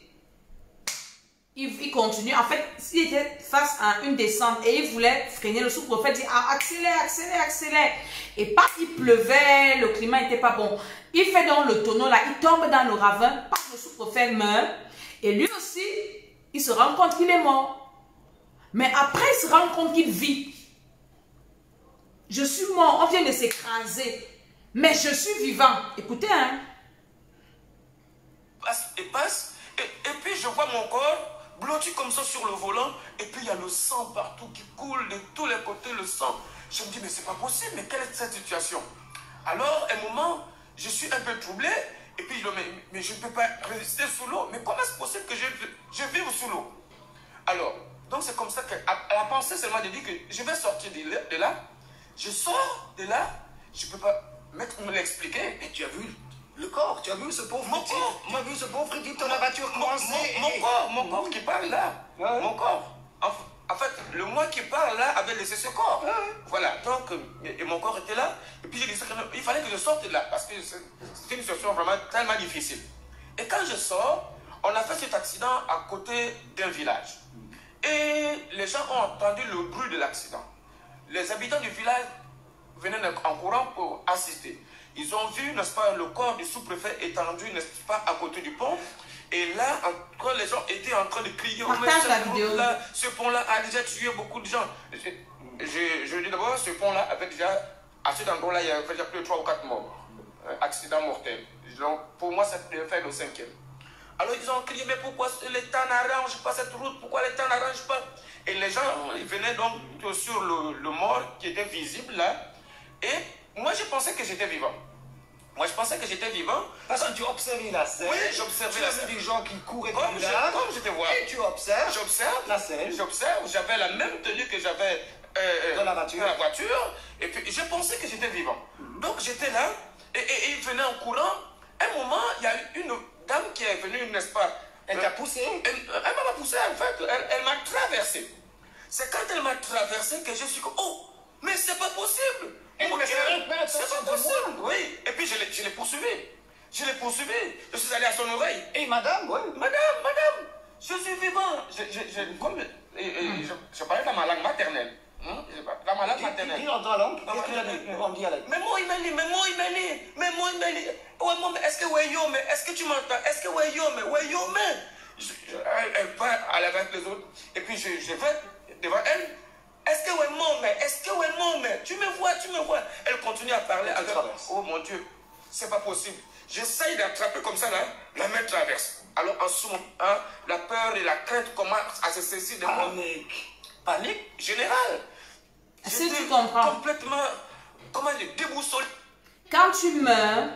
il continue. En fait, s'il était face à une descente et il voulait freiner, le sous-préfet dit accélère. Et parce qu'il pleuvait, le climat n'était pas bon. Il fait donc le tonneau là, il tombe dans le ravin, parce que le sous-préfet meurt. Et lui aussi, il se rend compte qu'il est mort. Mais après, il se rend compte qu'il vit. Je suis mort, on vient de s'écraser. Mais je suis vivant. Écoutez, hein. Et puis je vois mon corps blotti comme ça sur le volant. Et puis il y a le sang partout qui coule de tous les côtés, le sang. Je me dis, mais c'est pas possible, mais quelle est cette situation? Alors, à un moment, je suis un peu troublé. Et puis, mais je ne peux pas résister sous l'eau. Mais comment est-ce possible que je vive sous l'eau? Alors, donc c'est comme ça que la pensée seulement de dire que je vais sortir de là. Je sors de là. Je ne peux pas me l'expliquer. Et tu as vu le corps, tu as vu ce pauvre type. Tu as vu ce pauvre type dans la voiture coincée. Mon corps qui parle là. Ouais. Mon corps. En fait, le moi qui parle là avait laissé ce corps. Ouais. Voilà, donc, et mon corps était là. Et puis j'ai dit il fallait que je sorte de là parce que c'était une situation vraiment tellement difficile. Et quand je sors, on a fait cet accident à côté d'un village. Et les gens ont entendu le bruit de l'accident. Les habitants du village venaient en courant pour assister. Ils ont vu, n'est-ce pas, le corps du sous-préfet étendu, n'est-ce pas, à côté du pont. Et là, quand les gens étaient en train de crier, ce pont-là a déjà tué beaucoup de gens. Je dis d'abord, ce pont-là avait déjà, à cet endroit-là, il y avait déjà plus de 3 ou 4 morts. Accident mortel. Donc, pour moi, ça devait faire le 5e. Alors, ils ont crié, mais pourquoi l'État n'arrange pas cette route? Pourquoi l'État n'arrange pas? Et les gens, ils venaient donc sur le mort qui était visible là. Et moi, je pensais que j'étais vivant. Moi, je pensais que j'étais vivant. Parce que tu observais la scène. Oui, j'observais la scène. Tu as vu des gens qui couraient comme j'étais voir. Et tu observes. J'observe la scène. J'observe. J'avais la même tenue que j'avais dans la voiture. Et puis, je pensais que j'étais vivant. Donc, j'étais là. Et il venait en courant. À un moment, il y a eu une dame qui est venue, n'est-ce pas? Elle t'a poussé? Elle m'a pas poussé, en fait. Elle m'a traversé. C'est quand elle m'a traversé que je suis comme, oh, mais c'est pas possible. C'est pas possible. Oui. Et puis, je l'ai poursuivi. Je suis allé à son oreille. Et madame, oui. Madame, je suis vivant. Je parlais dans ma langue maternelle. Dans ma langue maternelle. Dis dans ta langue. Qu'est-ce que tu as dit en dialecte? Mais moi, il m'a dit. Ouais, mais est-ce que tu m'entends? Est-ce que elle va aller avec les autres. Et puis, je vais devant elle. Est-ce que tu me vois? Elle continue à parler avec. Oh mon Dieu, c'est pas possible. J'essaye d'attraper comme ça là, la main traverse. Alors en ce moment, la peur et la crainte commencent à se saisir de moi. Panique générale. Est-ce que tu comprends? Complètement, comment dire, déboussolé. Quand tu meurs,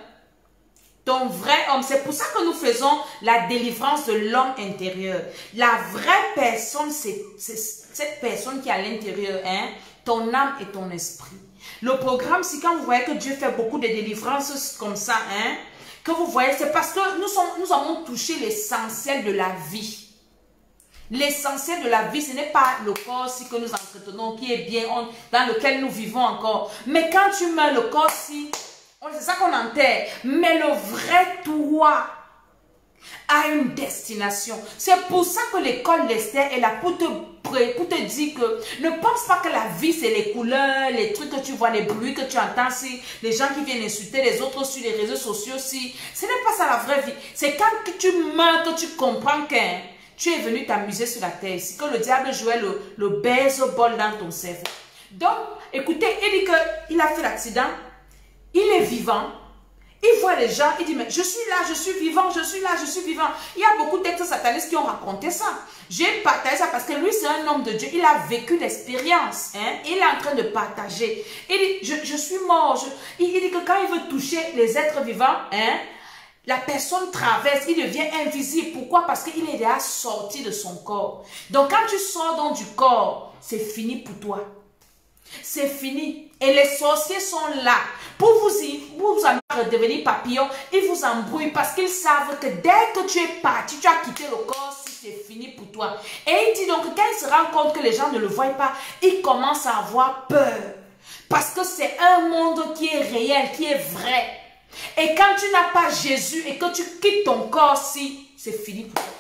ton vrai homme, c'est pour ça que nous faisons la délivrance de l'homme intérieur. La vraie personne, c'est cette personne qui est à l'intérieur, hein, ton âme et ton esprit. Le programme, c'est quand vous voyez que Dieu fait beaucoup de délivrances comme ça, hein, que vous voyez, c'est parce que nous avons touché l'essentiel de la vie. L'essentiel de la vie, ce n'est pas le corps-ci que nous entretenons, qui est bien, dans lequel nous vivons encore. Mais quand tu meurs, le corps-ci, c'est ça qu'on enterre. Mais le vrai toi a une destination. C'est pour ça que l'école d'Esther est là pour te dire que ne pense pas que la vie c'est les couleurs, les trucs que tu vois, les bruits que tu entends, si les gens qui viennent insulter les autres sur les réseaux sociaux, si ce n'est pas ça la vraie vie. C'est quand tu meurs que tu comprends que tu es venu t'amuser sur la terre ici, que le diable jouait le baseball dans ton cerveau. Donc, écoutez, il dit qu'il a fait l'accident, il est vivant. Il voit les gens, il dit, mais je suis là, je suis vivant, je suis là, je suis vivant. Il y a beaucoup d'êtres satanistes qui ont raconté ça. J'ai partagé ça parce que lui, c'est un homme de Dieu. Il a vécu l'expérience. Hein? Il est en train de partager. Il dit, je suis mort. Il dit que quand il veut toucher les êtres vivants, hein, la personne traverse, il devient invisible. Pourquoi? Parce qu'il est déjà sorti de son corps. Donc, quand tu sors donc du corps, c'est fini pour toi. C'est fini. Et les sorciers sont là pour vous devenir papillon. Ils vous embrouillent parce qu'ils savent que dès que tu es parti, tu as quitté le corps, si c'est fini pour toi. Et il dit donc, quand il se rend compte que les gens ne le voient pas, il commence à avoir peur. Parce que c'est un monde qui est réel, qui est vrai. Et quand tu n'as pas Jésus et que tu quittes ton corps, si c'est fini pour toi.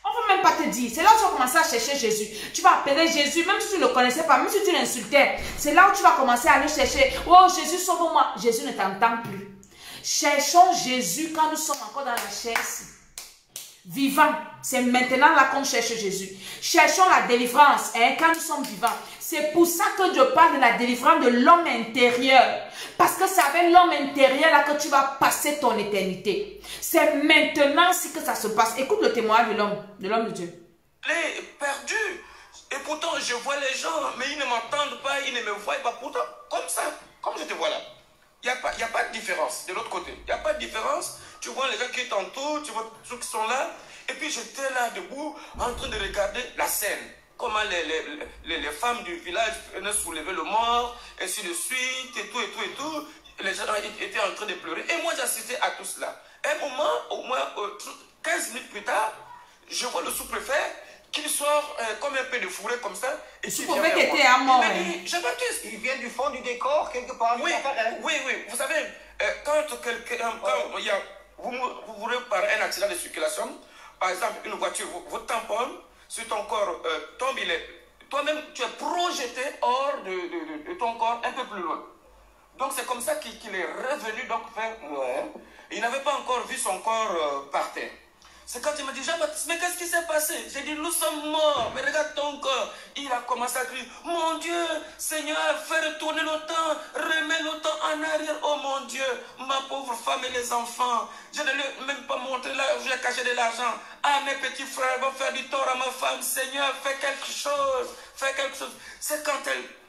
On ne peut même pas te dire. C'est là où tu vas commencer à chercher Jésus. Tu vas appeler Jésus, même si tu ne le connaissais pas, même si tu l'insultais. C'est là où tu vas commencer à aller chercher. Oh Jésus, sauve-moi. Jésus ne t'entend plus. Cherchons Jésus quand nous sommes encore dans la chair. Vivant. C'est maintenant là qu'on cherche Jésus. Cherchons la délivrance quand nous sommes vivants. C'est pour ça que je parle de la délivrance de l'homme intérieur. Parce que c'est avec l'homme intérieur là que tu vas passer ton éternité. C'est maintenant si que ça se passe. Écoute le témoignage de l'homme de Dieu. Il est perdu. Et pourtant, je vois les gens, mais ils ne m'entendent pas, ils ne me voient pas. Pourtant, comme ça, comme je te vois là, il n'y a pas de différence de l'autre côté. Il n'y a pas de différence. Tu vois les gens qui t'entourent, tu vois ceux qui sont là. Et puis j'étais là debout en train de regarder la scène. Comment les femmes du village venaient soulever le mort, ainsi de suite, et tout. Les gens étaient en train de pleurer. Et moi, j'assistais à tout cela. Un moment, au moins 15 minutes plus tard, je vois le sous-préfet qui sort comme un peu de fourré comme ça. Et le sous-préfet qui était à mort. Il m'a dit, Jean-Baptiste, Il vient du fond du décor, quelque part. oui. Vous savez, quand quelqu'un, vous voulez par un accident de circulation, par exemple, une voiture vous tamponne, sur ton corps tombe, toi-même, tu es projeté hors de ton corps un peu plus loin. Donc, c'est comme ça qu'il est revenu donc vers moi. Il n'avait pas encore vu son corps par terre. C'est quand il m'a dit, Jean-Baptiste, mais qu'est-ce qui s'est passé? J'ai dit, nous sommes morts, mais regarde ton corps. Il a commencé à crier, mon Dieu, Seigneur, fais retourner le temps, remets le temps en arrière, oh mon Dieu, ma pauvre femme et les enfants. Je ne lui ai même pas montré là, j'ai caché de l'argent. Ah, mes petits frères vont faire du tort à ma femme, Seigneur, fais quelque chose. C'est quand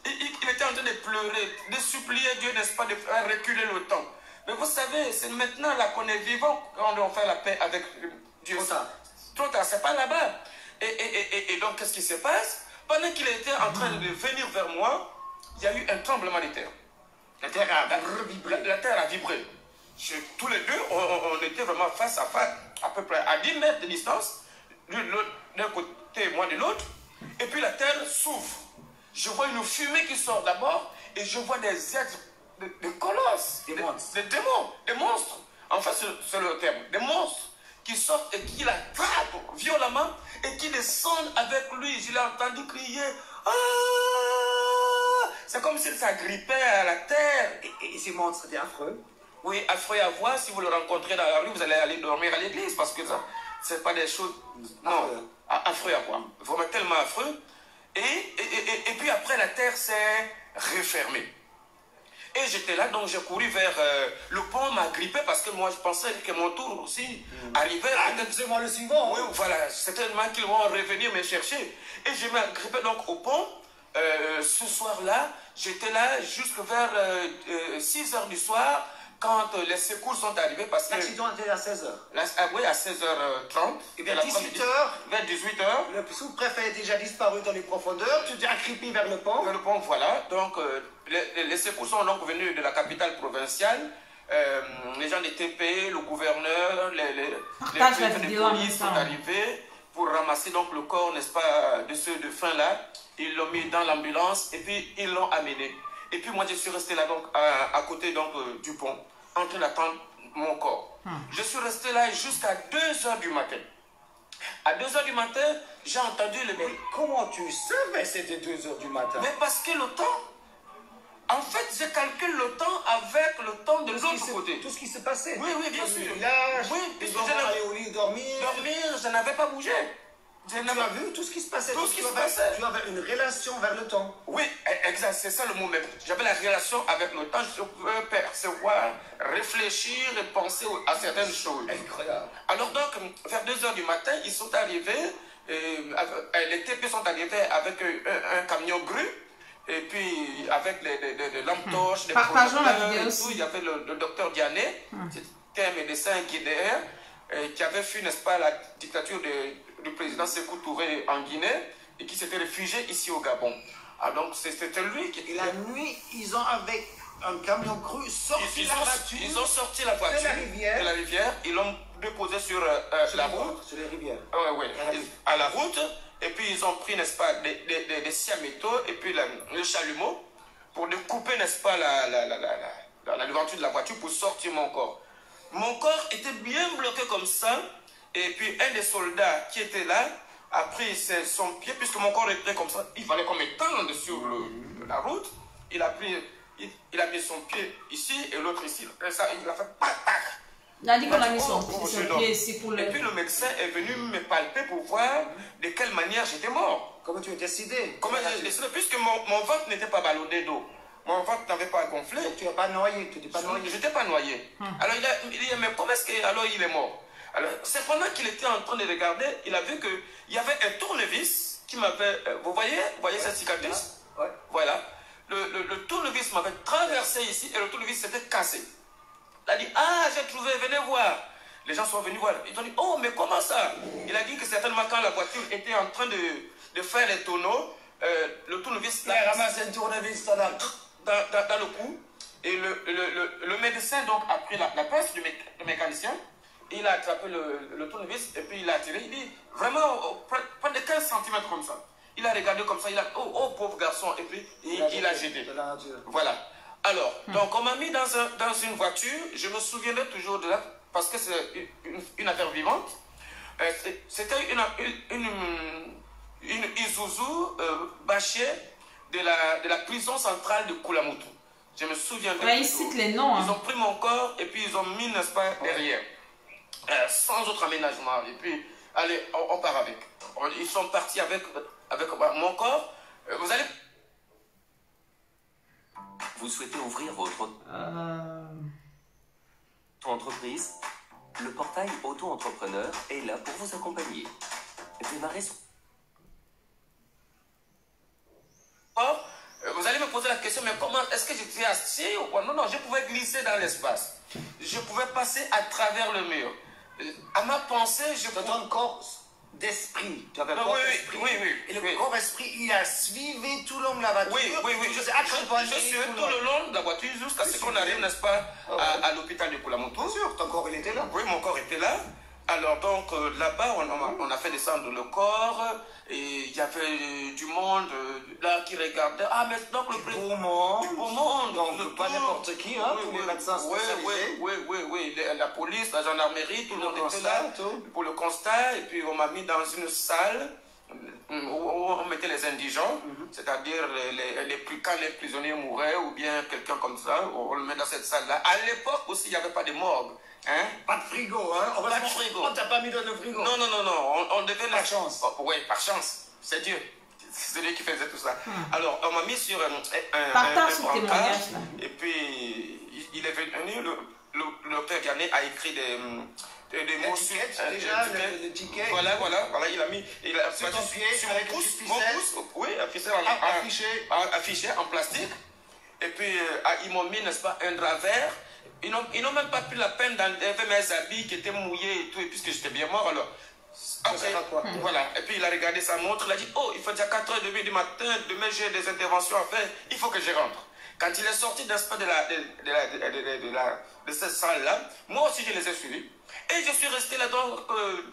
il était en train de pleurer, de supplier Dieu, n'est-ce pas, de faire reculer le temps. Mais vous savez, c'est maintenant là qu'on est vivant, quand on fait la paix avec Dieu. Trop tard, c'est pas là-bas. Et donc, qu'est-ce qui se passe? Pendant qu'il était en train de venir vers moi, il y a eu un tremblement de terre. La terre a vibré. Tous les deux, on était vraiment face à peu près à 10 mètres de distance, d'un côté, moi de l'autre. Et puis la terre s'ouvre. Je vois une fumée qui sort d'abord et je vois des êtres, des colosses, des démons, des monstres. En fait, c'est le terme, des monstres qui sortent et qui l'attrapent violemment et qui descendent avec lui. Je l'ai entendu crier. Ah! C'est comme s'il s'agrippait à la terre. Et ces monstres, c'était affreux. Oui, affreux à voir. Si vous le rencontrez dans la rue, vous allez aller dormir à l'église parce que ça, c'est pas des choses. Non, affreux à voir. Vraiment tellement affreux. Et puis après, la terre s'est refermée. Et j'étais là, donc j'ai couru vers le pont, m'a grippé parce que moi je pensais que mon tour aussi arrivait. C'est moi le suivant. Oui, voilà, certainement qu'ils vont revenir me chercher. Et je m'ai grippé donc au pont. Ce soir-là, j'étais là jusque vers 6 h du soir quand les secours sont arrivés parce que... L'accident était à 16 h. Oui, à 16h30. Et vers 18 h. Vers 18 h. Le sous-préfet est déjà disparu dans les profondeurs. Tu t'es accroupi vers le pont. Vers le pont, voilà. Donc, les secours sont donc venus de la capitale provinciale. Les gens des TP, le gouverneur, les préfets de police sont arrivés. pour ramasser donc le corps, n'est-ce pas, de ceux de fin là. Ils l'ont mis dans l'ambulance et puis ils l'ont amené. Et puis moi je suis resté là donc à côté donc du pont, en train d'attendre mon corps. Je suis resté là jusqu'à 2 h du matin. À 2 h du matin, j'ai entendu le bruit. Comment tu savais que c'était 2 h du matin? Mais parce que le temps, en fait, je calcule le temps avec le temps de l'autre côté. Tout ce qui s'est passé. Oui, oui, bien sûr. Oui, puisque ils ont allé au lit dormir. Je n'avais pas bougé. Tu as vu tout ce qui se passait. Tout ce qui se passait. Tu avais une relation vers le temps. Oui, exact, c'est ça le mot même. J'avais la relation avec le temps. Je pouvais percevoir, réfléchir et penser à certaines choses. Incroyable. Alors donc, vers 2 h du matin, ils sont arrivés, les TP sont arrivés avec un camion grue, et puis avec des lampes torches, des Partageons la projecteurs vidéo et tout. Il y avait le docteur Diané, c'était un médecin guinéen, qui avait fui, n'est-ce pas, la dictature du président Sékou Touré en Guinée, et qui s'était réfugié ici au Gabon. Alors donc, c'était lui qui... Et la nuit, ils ont avec un camion cru sorti la voiture. Ils ont sorti la voiture de la rivière. Ils l'ont déposé sur la route. Sur les rivières. Oui, à la route. Et puis ils ont pris, n'est-ce pas, des scies à métaux et puis le chalumeau pour découper, n'est-ce pas, la devanture de la voiture pour sortir mon corps. Mon corps était bien bloqué comme ça. Et puis un des soldats qui était là a pris son pied, puisque mon corps était comme ça. Il fallait qu'on m'étende sur la route. Il a mis son pied ici et l'autre ici. Et ça, il a fait patac. Il a dit qu'on a mis son pied ici pour le... Et puis le médecin est venu me palper pour voir de quelle manière j'étais mort. Comment tu as décidé? Comment j'ai décidé? Puisque mon ventre n'était pas ballonné d'eau. Mon ventre n'avait pas gonflé. Donc, tu n'es pas noyé, tu n'étais pas noyé. Je n'étais pas noyé. Alors il dit, mais comment est-ce qu'il est mort? Alors c'est pendant qu'il était en train de regarder, il a vu qu'il y avait un tournevis qui m'avait... Vous voyez cette cicatrice? Ouais. Voilà. Le tournevis m'avait traversé ici et le tournevis s'était cassé. Il a dit, ah, j'ai trouvé, venez voir. Les gens sont venus voir. Ils ont dit, oh, mais comment ça? Il a dit que certainement quand la voiture était en train de faire les tonneaux, le tournevis... Il a ramassé un tournevis dans le cou. Et le médecin donc a pris la pince du mécanicien. Et il a attrapé le tournevis et puis il a tiré. Il dit, vraiment, près de 15 cm comme ça. Il a regardé comme ça, il a oh pauvre garçon, et puis il a jeté. Voilà. Alors, donc on m'a mis dans une voiture, je me souviendrai toujours de là, parce que c'est une affaire vivante. C'était une Isuzu bâchée de la prison centrale de Koulamoutou. Je me souviendrai toujours. Il cite les noms. Ils ont pris mon corps et puis ils ont mis, n'est-ce pas, derrière. Sans autre aménagement. Et puis, allez, on part avec. Ils sont partis avec mon corps. Vous allez... Vous souhaitez ouvrir votre entreprise? Le portail auto-entrepreneur est là pour vous accompagner. Démarrez son... Vous allez me poser la question, mais comment est-ce que j'étais assis ou quoi? Non, je pouvais glisser dans l'espace. Je pouvais passer à travers le mur. À ma pensée, je pouvais... Ton corps d'esprit. Tu avais un oui, corps d'esprit. Oui. Et le corps d'esprit, il a suivi tout le long de la voiture. Oui. Je suis tout le long de la voiture jusqu'à ce qu'on arrive, n'est-ce pas, à l'hôpital de Koulamoutou. Bien sûr, ton corps, il était là. Oui, mon corps était là. Alors donc là-bas, on a fait descendre le corps et il y avait du monde là qui regardait. Ah, mais donc le beau monde. Du beau monde. Donc pas n'importe qui, hein, tous les médecins spécialisés. Oui. La police, la gendarmerie, tout le monde était là pour le constat. Et puis on m'a mis dans une salle où on mettait les indigents, c'est-à-dire quand les prisonniers mouraient ou bien quelqu'un comme ça, on le met dans cette salle-là. À l'époque aussi, il n'y avait pas de morgue. Hein? Pas de frigo, hein? Pas de frigo. On t'a pas mis dans le frigo. Non. On devait... Par chance. Oui, par chance. C'est Dieu. C'est lui qui faisait tout ça. Alors, on m'a mis sur un brancard. Et puis, il est venu, le docteur Gané a écrit des mots sur le ticket. Voilà, il a mis sur ton pied, sur avec mon pouce, oui, affiché en plastique. Et puis, ils m'ont mis, n'est-ce pas, un drap vert. Ils n'ont même pas pris la peine d'enlever mes habits qui étaient mouillés et tout, et puisque j'étais bien mort, alors. Après, voilà. Et puis il a regardé sa montre, il a dit, oh, il faut déjà 4h30 du matin, demain j'ai des interventions à faire, il faut que je rentre. Quand il est sorti, n'est-ce pas, de cette salle-là, moi aussi je les ai suivis. Et je suis resté là donc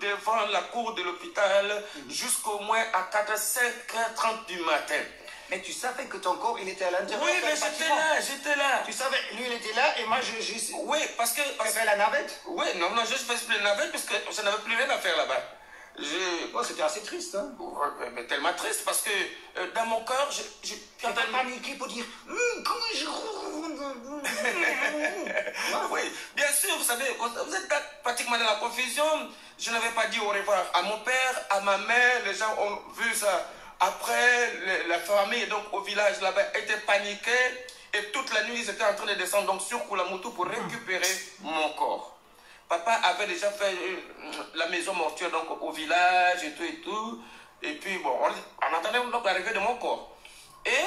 devant la cour de l'hôpital jusqu'au moins à 5h30 du matin. Mais tu savais que ton corps, il était à l'intérieur. Oui, mais j'étais là. Tu savais, lui, il était là et moi, Oui, parce que... Tu fait la navette? Oui, non, je faisais la navette parce que je n'avais plus rien à faire là-bas. Oh, c'était assez triste, hein? Ouais, mais tellement triste parce que dans mon cœur, j'ai paniqué pour dire comment je... Oui, bien sûr, vous savez, vous êtes pratiquement dans la confusion. Je n'avais pas dit au revoir à mon père, à ma mère, les gens ont vu ça. Après, la famille donc au village là-bas était paniquée et toute la nuit ils étaient en train de descendre donc sur Kulamutu pour récupérer mon corps. Papa avait déjà fait la maison mortuaire donc au village et tout. Et puis bon, on attendait donc l'arrivée de mon corps. Et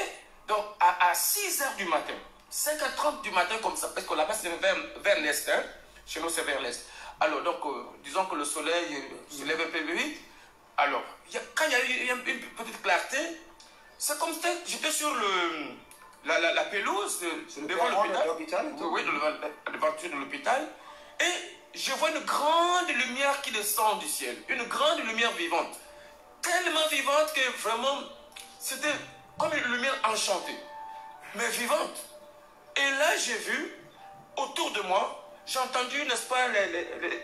donc à 6h du matin, 5h30 du matin comme ça, parce que là-bas c'est vers l'est, hein? Chez nous c'est vers l'est. Alors donc disons que le soleil se lève un peu vite. Alors, quand il y a eu une petite clarté, c'est comme si j'étais sur la pelouse devant l'hôpital. Oui, devant l'hôpital. Et je vois une grande lumière qui descend du ciel. Une grande lumière vivante. Tellement vivante que vraiment, c'était comme une lumière enchantée. Mais vivante. Et là, j'ai vu, autour de moi, j'ai entendu, n'est-ce pas,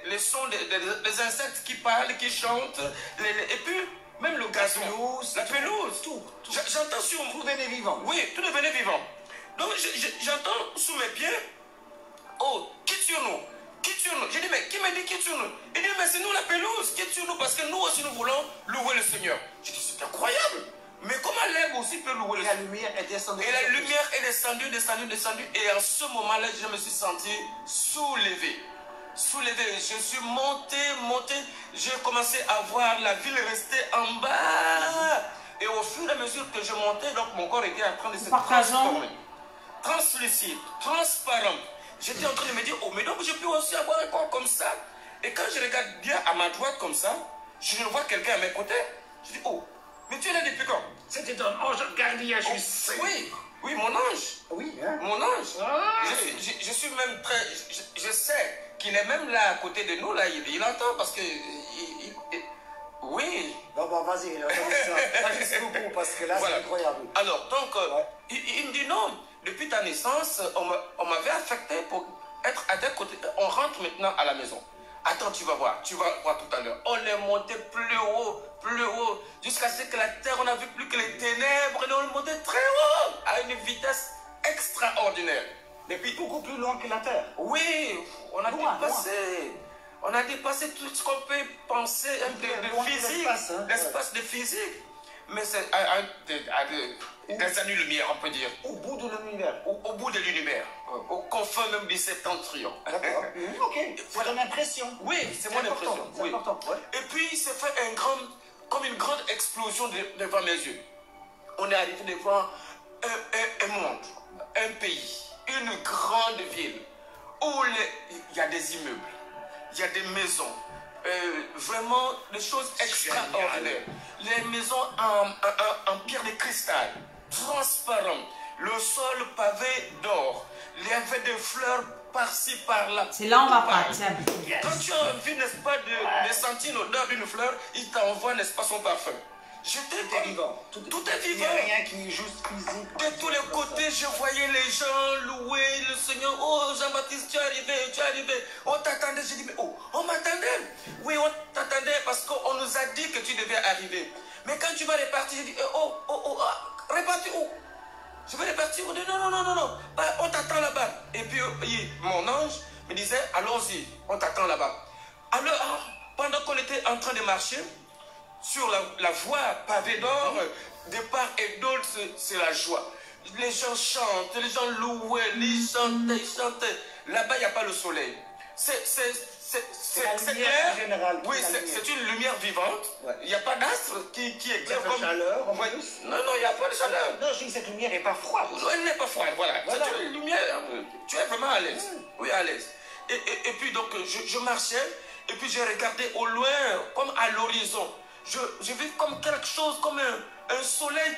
les sons des insectes qui parlent, qui chantent, et puis même le gazon, la pelouse, tout. J'entends sur moi. Tout devenait vivant. Oui, tout devenait vivant. Donc j'entends sous mes pieds, oh, quitte sur nous, quitte sur nous. J'ai dit, mais qui m'a dit quitte sur nous? Il dit, mais c'est nous la pelouse, quitte sur nous, parce que nous aussi nous voulons louer le Seigneur. J'ai dit, c'est incroyable. Mais comment l'herbe aussi peut louer le Seigneur? La lumière est descendue. Et la lumière est descendue. Et en ce moment-là, je me suis senti soulevé. Je suis monté. J'ai commencé à voir la ville rester en bas. Et au fur et à mesure que je montais, donc mon corps était en train de se transformer. Translucide, transparent. J'étais en train de me dire, oh, mais donc je peux aussi avoir un corps comme ça. Et quand je regarde bien à ma droite comme ça, je vois quelqu'un à mes côtés. Je dis, oh, mais tu es là depuis quand? C'était un ange gardien, je sais. Oui, mon ange. Oui, hein? Mon ange. Ah. Je suis même très... Je sais qu'il est même là à côté de nous, là. Il entend parce que... oui. Bon, vas-y, là, je sais beaucoup parce que là, voilà. C'est incroyable. Alors, donc, il me dit non. Depuis ta naissance, on m'avait affecté pour être à tes côtés. On rentre maintenant à la maison. Attends, tu vas voir tout à l'heure. On est monté plus haut, jusqu'à ce que la terre, on n'a vu plus que les ténèbres, et on est monté très haut, à une vitesse extraordinaire. Et puis beaucoup plus loin que la terre. Oui, on a dépassé tout ce qu'on peut penser de physique, l'espace de physique. Mais c'est à des années-lumière, on peut dire. Au bout de l'univers. Au bout de l'univers. Au confin même du septentrion. D'accord. Ok. C'est ton impression. Oui, c'est mon impression. C'est important. Ouais. Et puis, il s'est fait comme une grande explosion devant mes yeux. On est arrivé devant un monde, un pays, une grande ville où il y a des immeubles, il y a des maisons. Vraiment des choses extraordinaires. Les maisons en pierre de cristal, transparent, le sol pavé d'or. Il y avait des fleurs par-ci, par-là. C'est là où on va partir. Quand tu as envie, n'est-ce pas, de sentir l'odeur d'une fleur, il t'envoie, n'est-ce pas, son parfum. Tout est vivant. Tout est vivant. Il n'y a rien qui est juste physique. De tous les côtés, je voyais les gens louer le Seigneur. Oh, Jean-Baptiste, tu es arrivé. On t'attendait. J'ai dit, mais oh, on m'attendait. Oui, on t'attendait parce qu'on nous a dit que tu devais arriver. Mais quand tu vas repartir, j'ai dit, repartir où? Je vais repartir. On dit, non. On t'attend là-bas. Et puis, mon ange me disait, allons-y, on t'attend là-bas. Alors, pendant qu'on était en train de marcher, sur la voie pavée d'or, de part et d'autre, c'est la joie. Les gens chantent, les gens louaient, ils chantaient. Là-bas, il n'y a pas le soleil. C'est clair. Oui, c'est une lumière vivante. Il n'y a pas d'astre qui éclaire comme... chaleur, non, il n'y a pas de chaleur. Non, je dis que cette lumière n'est pas froide. Elle n'est pas froide, voilà. C'est une lumière, tu es vraiment à l'aise. Oui, à l'aise. Et puis, donc, je marchais, et puis j'ai regardé au loin, comme à l'horizon. Je vis comme quelque chose, comme un soleil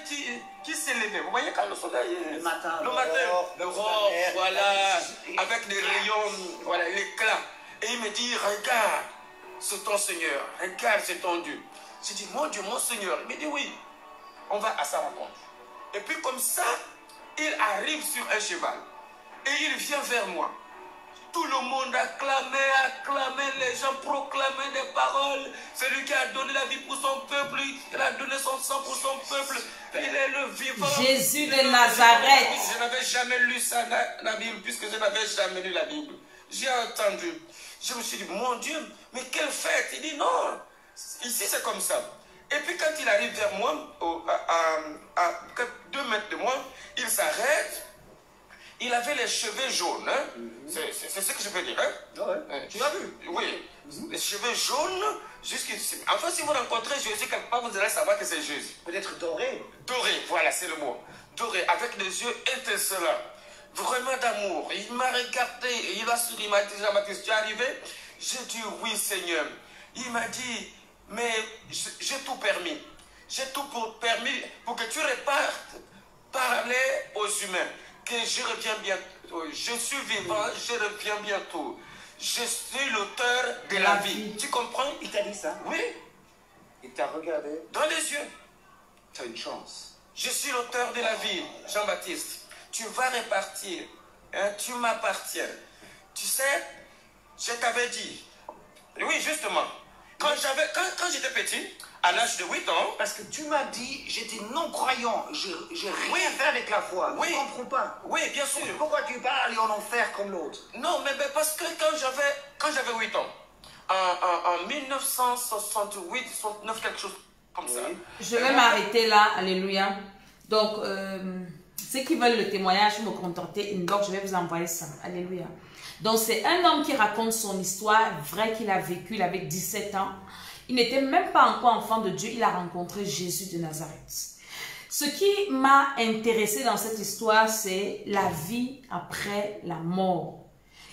qui s'est levé. Vous voyez quand le soleil est... Le matin, l'aurore, voilà, avec des rayons, voilà, l'éclat. Et il me dit, regarde, c'est ton Seigneur, regarde, c'est ton Dieu. J'ai dit, mon Dieu, mon Seigneur. Il me dit, oui, on va à sa rencontre. Et puis comme ça, il arrive sur un cheval. Et il vient vers moi. Tout le monde acclamait, les gens proclamaient des paroles. Celui qui a donné la vie pour son peuple, il a donné son sang pour son peuple. Il est le vivant. Jésus de Nazareth. Je n'avais jamais lu ça dans la Bible, puisque je n'avais jamais lu la Bible. J'ai entendu. Je me suis dit, mon Dieu, mais quelle fête. Il dit, non, ici c'est comme ça. Et puis quand il arrive vers moi, à 2 mètres de moi, il s'arrête. Il avait les cheveux jaunes. Hein? C'est ce que je peux dire. Hein? Ouais. Tu l'as vu? Oui. Les cheveux jaunes. Enfin, si vous rencontrez Jésus quelque part, vous allez savoir que c'est Jésus. Peut-être doré. Doré, voilà, c'est le mot. Doré, avec des yeux étincelants. Vraiment d'amour. Il m'a regardé et il a souri. Il m'a dit, Jean-Baptiste, tu es arrivé? J'ai dit, oui, Seigneur. Il m'a dit, mais j'ai tout permis. J'ai tout permis pour que tu repartes parler aux humains. Que je reviens bientôt. Je suis vivant, je reviens bientôt. Je suis l'auteur de la vie. Tu comprends? Il t'a dit ça? Oui. Il t'a regardé? Dans les yeux. Tu as une chance. Je suis l'auteur de la vie, Jean-Baptiste. Tu vas repartir. Hein? Tu m'appartiens. Tu sais, je t'avais dit. Oui, justement. Quand j'étais petit, à l'âge de 8 ans... Parce que tu m'as dit, j'étais non-croyant, j'ai rien fait avec la foi. Oui. Je ne comprends pas. Oui, bien sûr. Pourquoi tu vas aller en enfer comme l'autre? Non, mais parce que quand j'avais 8 ans, en 1968, 69, quelque chose comme ça. Je vais m'arrêter là, alléluia. Donc, ceux qui veulent le témoignage, me contacter inbox, je vais vous envoyer ça, alléluia. Donc, c'est un homme qui raconte son histoire vraie qu'il a vécue, il avait 17 ans. Il n'était même pas encore enfant de Dieu, il a rencontré Jésus de Nazareth. Ce qui m'a intéressé dans cette histoire, c'est la vie après la mort.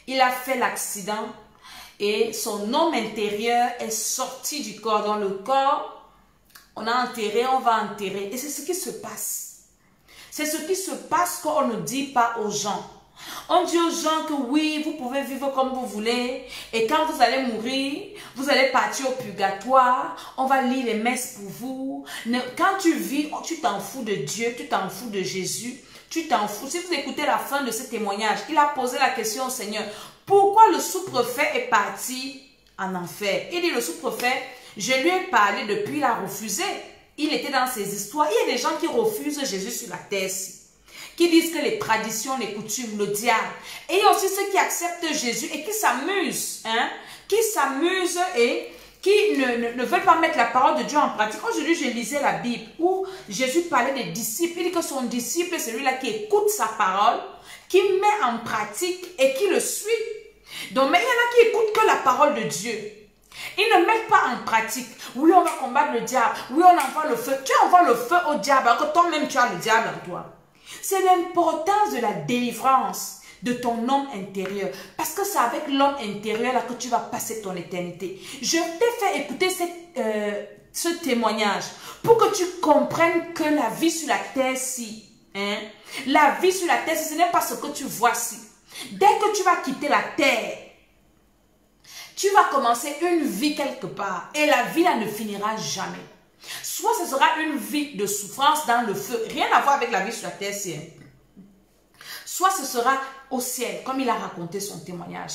Il a fait l'accident et son homme intérieur est sorti du corps. Dans le corps, on a enterré, on va enterrer. Et c'est ce qui se passe. C'est ce qui se passe quand on ne dit pas aux gens. On dit aux gens que oui, vous pouvez vivre comme vous voulez. Et quand vous allez mourir, vous allez partir au purgatoire. On va lire les messes pour vous. Quand tu vis, tu t'en fous de Dieu, tu t'en fous de Jésus. Tu t'en fous. Si vous écoutez la fin de ce témoignage, il a posé la question au Seigneur. Pourquoi le sous-préfet est parti en enfer? Il dit le sous-préfet, je lui ai parlé depuis, il a refusé. Il était dans ses histoires. Il y a des gens qui refusent Jésus sur la terre. Qui disent que les traditions, les coutumes, le diable. Et il y a aussi ceux qui acceptent Jésus et qui s'amusent. Hein? Qui s'amusent et qui ne veulent pas mettre la parole de Dieu en pratique. Aujourd'hui, je lisais la Bible où Jésus parlait des disciples. Il dit que son disciple est celui-là qui écoute sa parole, qui met en pratique et qui le suit. Donc, mais il y en a qui écoutent que la parole de Dieu. Ils ne mettent pas en pratique. Oui, on va combattre le diable. Oui, on envoie le feu. Tu envoies le feu au diable alors que toi-même, tu as le diable en toi. C'est l'importance de la délivrance de ton homme intérieur. Parce que c'est avec l'homme intérieur là que tu vas passer ton éternité. Je t'ai fait écouter ce témoignage pour que tu comprennes que la vie sur la terre-ci, hein, la vie sur la terre, ce n'est pas ce que tu vois ci. Dès que tu vas quitter la terre, tu vas commencer une vie quelque part. Et la vie là ne finira jamais. Soit ce sera une vie de souffrance dans le feu, rien à voir avec la vie sur la terre, soit ce sera au ciel, comme il a raconté son témoignage.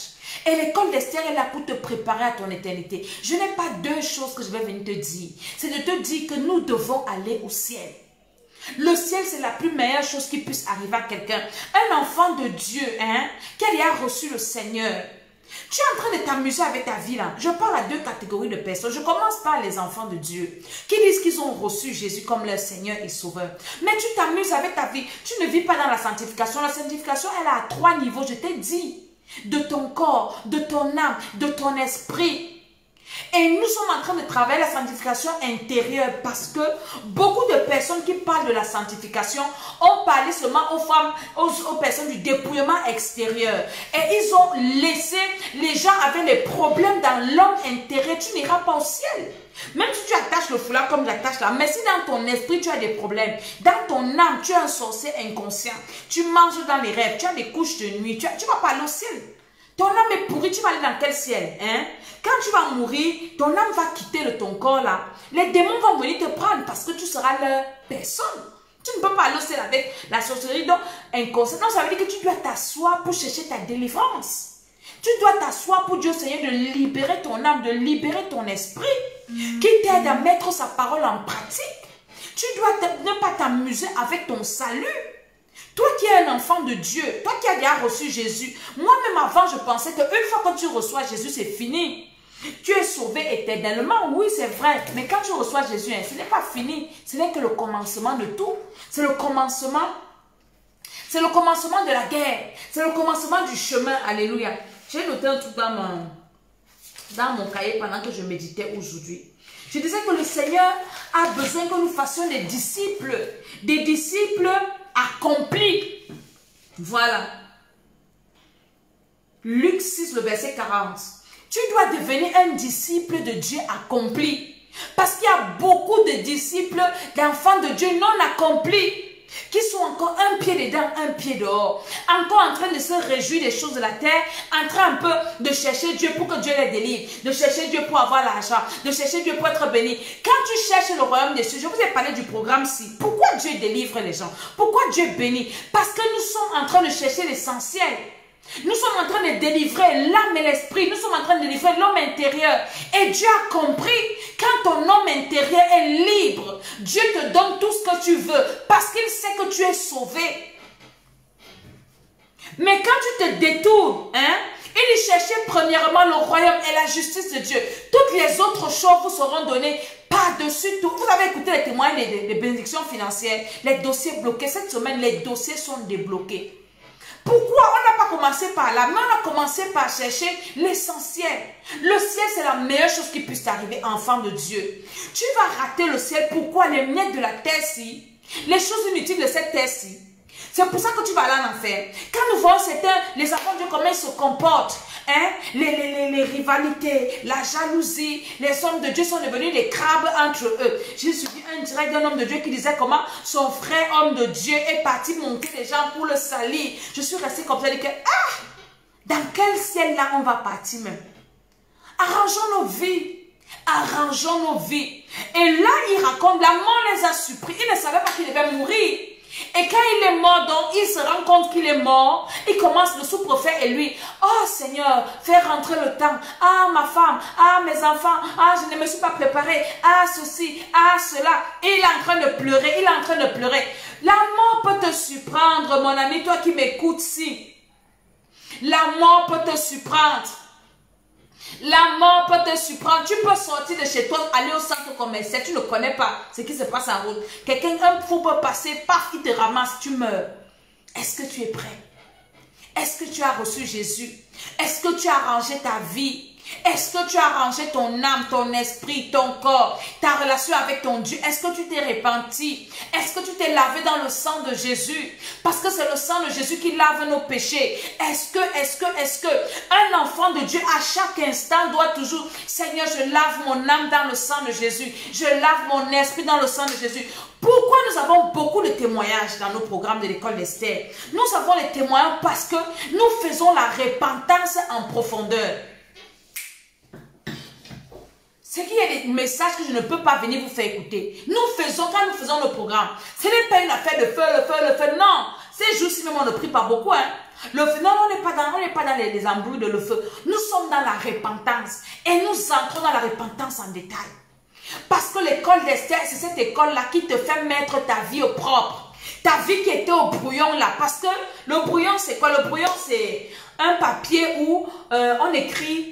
Et l'école d'Esther est là pour te préparer à ton éternité. Je n'ai pas deux choses que je vais venir te dire. C'est de te dire que nous devons aller au ciel. Le ciel, c'est la plus meilleure chose qui puisse arriver à quelqu'un. Un enfant de Dieu, hein, qui a reçu le Seigneur. Tu es en train de t'amuser avec ta vie là. Je parle à deux catégories de personnes. Je commence par les enfants de Dieu qui disent qu'ils ont reçu Jésus comme leur Seigneur et Sauveur. Mais tu t'amuses avec ta vie. Tu ne vis pas dans la sanctification. La sanctification, elle est à 3 niveaux. Je t'ai dit. De ton corps, de ton âme, de ton esprit. Et nous sommes en train de travailler la sanctification intérieure parce que beaucoup de personnes qui parlent de la sanctification ont parlé seulement aux femmes, aux personnes du dépouillement extérieur. Et ils ont laissé, les gens avaient des problèmes dans l'homme intérieur. Tu n'iras pas au ciel. Même si tu attaches le foulard comme j'attache là, mais si dans ton esprit tu as des problèmes, dans ton âme tu es un sorcier inconscient, tu manges dans les rêves, tu as des couches de nuit, tu vas pas aller au ciel. Ton âme est pourrie, tu vas aller dans quel ciel, hein? Quand tu vas mourir, ton âme va quitter ton corps là. Les démons vont venir te prendre parce que tu seras leur personne. Tu ne peux pas aller au ciel avec la sorcellerie donc inconsciente. Donc ça veut dire que tu dois t'asseoir pour chercher ta délivrance. Tu dois t'asseoir pour Dieu Seigneur de libérer ton âme, de libérer ton esprit, qui t'aide à mettre sa parole en pratique. Tu dois ne pas t'amuser avec ton salut. Toi qui es un enfant de Dieu, toi qui as déjà reçu Jésus, moi-même avant je pensais qu'une fois que tu reçois Jésus, c'est fini. Tu es sauvé éternellement, oui c'est vrai, mais quand tu reçois Jésus, ce n'est pas fini, ce n'est que le commencement de tout. C'est le commencement de la guerre, c'est le commencement du chemin, alléluia. J'ai noté un truc dans mon cahier pendant que je méditais aujourd'hui. Je disais que le Seigneur a besoin que nous fassions des disciples accomplis. Voilà. Luc 6, le verset 40. Tu dois devenir un disciple de Dieu accompli. Parce qu'il y a beaucoup de disciples, d'enfants de Dieu non accomplis, qui sont encore un pied dedans, un pied dehors, encore en train de se réjouir des choses de la terre, en train un peu de chercher Dieu pour que Dieu les délivre, de chercher Dieu pour avoir l'argent, de chercher Dieu pour être béni. Quand tu cherches le royaume des cieux, je vous ai parlé du programme 6. Pourquoi Dieu délivre les gens? Pourquoi Dieu bénit? Parce que nous sommes en train de chercher l'essentiel. Nous sommes en train de délivrer l'âme et l'esprit. Nous sommes en train de délivrer l'homme intérieur. Et Dieu a compris, quand ton homme intérieur est libre, Dieu te donne tout ce que tu veux parce qu'il sait que tu es sauvé. Mais quand tu te détournes, il cherchait premièrement le royaume et la justice de Dieu. Toutes les autres choses vous seront données par-dessus tout. Vous avez écouté les témoignages des bénédictions financières, les dossiers bloqués. Cette semaine, les dossiers sont débloqués. Pourquoi on n'a pas commencé par là, mais on a commencé par chercher l'essentiel. Le ciel, c'est la meilleure chose qui puisse t'arriver, enfant de Dieu. Tu vas rater le ciel. Pourquoi? Les miettes de la terre-ci, les choses inutiles de cette terre-ci. C'est pour ça que tu vas aller en enfer. Quand nous voyons les enfants de Dieu, comment ils se comportent, les rivalités, la jalousie, les hommes de Dieu sont devenus des crabes entre eux. J'ai suivi un direct d'un homme de Dieu qui disait comment son frère homme de Dieu est parti monter les gens pour le salir. Je suis restée comme ça, je dis que, dans quel ciel là on va partir même? Arrangeons nos vies. Arrangeons nos vies. Et là, il raconte, la mort les a surpris. Il ne savait pas qu'il devait mourir. Et quand il est mort, donc, il se rend compte qu'il est mort. Il commence le sous-prophète et lui, oh Seigneur, fais rentrer le temps. Ah, ma femme, ah, mes enfants, ah, je ne me suis pas préparé. Ah, ceci, ah, cela. Et il est en train de pleurer, il est en train de pleurer. La mort peut te surprendre, mon ami, toi qui m'écoutes ici. La mort peut te surprendre. La mort peut te surprendre. Tu peux sortir de chez toi, aller au centre commercial. Tu ne connais pas ce qui se passe en route. Quelqu'un, un fou peut passer, paf, il te ramasse, tu meurs. Est-ce que tu es prêt? Est-ce que tu as reçu Jésus? Est-ce que tu as rangé ta vie? Est-ce que tu as rangé ton âme, ton esprit, ton corps, ta relation avec ton Dieu? Est-ce que tu t'es repenti? Est-ce que tu t'es lavé dans le sang de Jésus? Parce que c'est le sang de Jésus qui lave nos péchés. Est-ce que un enfant de Dieu à chaque instant doit toujours, Seigneur, je lave mon âme dans le sang de Jésus. Je lave mon esprit dans le sang de Jésus. Pourquoi nous avons beaucoup de témoignages dans nos programmes de l'école d'Esther? Nous avons les témoignages parce que nous faisons la repentance en profondeur. C'est qu'il y a des messages que je ne peux pas venir vous faire écouter. Nous faisons, quand nous faisons nos programmes, ce n'est pas une affaire de feu, le feu, non. Ces jours-ci même, on ne prie pas beaucoup, Le feu, non, on n'est pas dans les embrouilles de le feu. Nous sommes dans la repentance. Et nous entrons dans la repentance en détail. Parce que l'école d'Esther, c'est cette école-là qui te fait mettre ta vie au propre. Ta vie qui était au brouillon là. Parce que le brouillon, c'est quoi? Le brouillon, c'est un papier où on écrit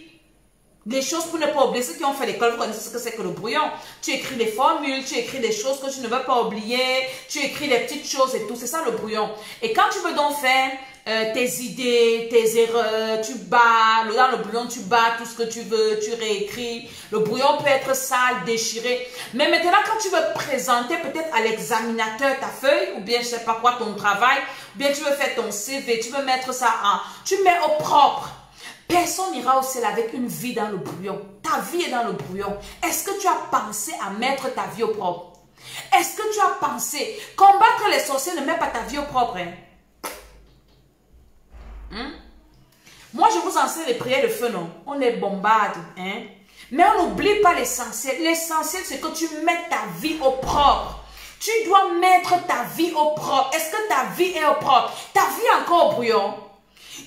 des choses pour ne pas oublier. Ceux qui ont fait l'école, vous connaissez ce que c'est que le brouillon. Tu écris des formules, tu écris des choses que tu ne veux pas oublier, tu écris des petites choses et tout. C'est ça le brouillon. Et quand tu veux donc faire tes idées, tes erreurs, tu bats, dans le brouillon tu bats tout ce que tu veux, tu réécris. Le brouillon peut être sale, déchiré. Mais maintenant quand tu veux présenter peut-être à l'examinateur ta feuille, ou bien je sais pas quoi, ton travail, ou bien tu veux faire ton CV, tu veux mettre ça en... Tu mets au propre. Personne n'ira au ciel avec une vie dans le brouillon. Ta ta vie est dans le brouillon. Est-ce que tu as pensé à mettre ta vie au propre? Est-ce que tu as pensé, combattre les sorciers ne met pas ta vie au propre? Moi, je vous enseigne les prières de feu, non? On les bombarde, hein? Mais on n'oublie pas l'essentiel. L'essentiel, c'est que tu mettes ta vie au propre. Tu dois mettre ta vie au propre. Est-ce que ta vie est au propre? Ta vie est encore au brouillon.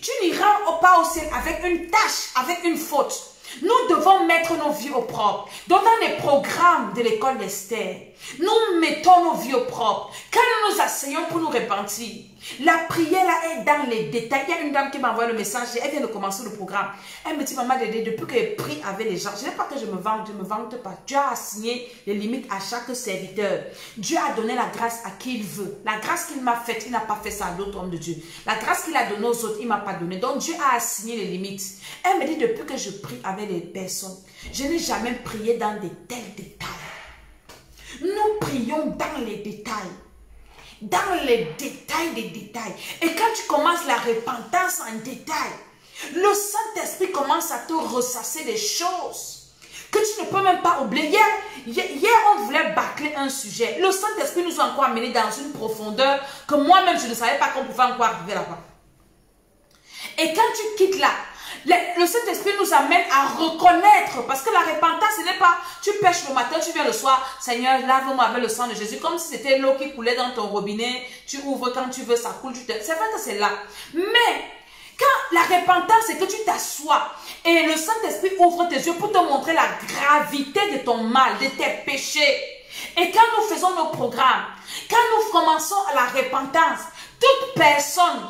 Tu n'iras pas au ciel avec une tâche, avec une faute. Nous devons mettre nos vies au propre. Donc, dans les programmes de l'école d'Esther, nous mettons nos vies au propre. Quand nous nous asseyons pour nous repentir, la prière là est dans les détails. Il y a une dame qui m'a envoyé le message, elle vient de commencer le programme. Elle me dit, maman Dédé, depuis que j'ai pris avec les gens, je ne dis pas que je me vante pas. Dieu a assigné les limites à chaque serviteur. Dieu a donné la grâce à qui il veut. La grâce qu'il m'a faite, il n'a pas fait ça à d'autres hommes de Dieu. La grâce qu'il a donnée aux autres, il ne m'a pas donné. Donc Dieu a assigné les limites. Elle me dit, depuis que je prie avec les personnes, je n'ai jamais prié dans de tels détails. Nous prions dans les détails. Dans les détails des détails. Et quand tu commences la repentance en détail, le Saint-Esprit commence à te ressasser des choses que tu ne peux même pas oublier. Hier, on voulait bâcler un sujet. Le Saint-Esprit nous a encore amenés dans une profondeur que moi-même, je ne savais pas qu'on pouvait encore arriver là-bas. Et quand tu quittes là, le Saint-Esprit nous amène à reconnaître, parce que la repentance, ce n'est pas, tu pêches le matin, tu viens le soir, Seigneur, lave-moi avec le sang de Jésus, comme si c'était l'eau qui coulait dans ton robinet, tu ouvres quand tu veux, ça coule, c'est vrai que c'est là. Mais, quand la repentance, c'est que tu t'assois, et le Saint-Esprit ouvre tes yeux pour te montrer la gravité de ton mal, de tes péchés. Et quand nous faisons nos programmes, quand nous commençons à la repentance, toute personne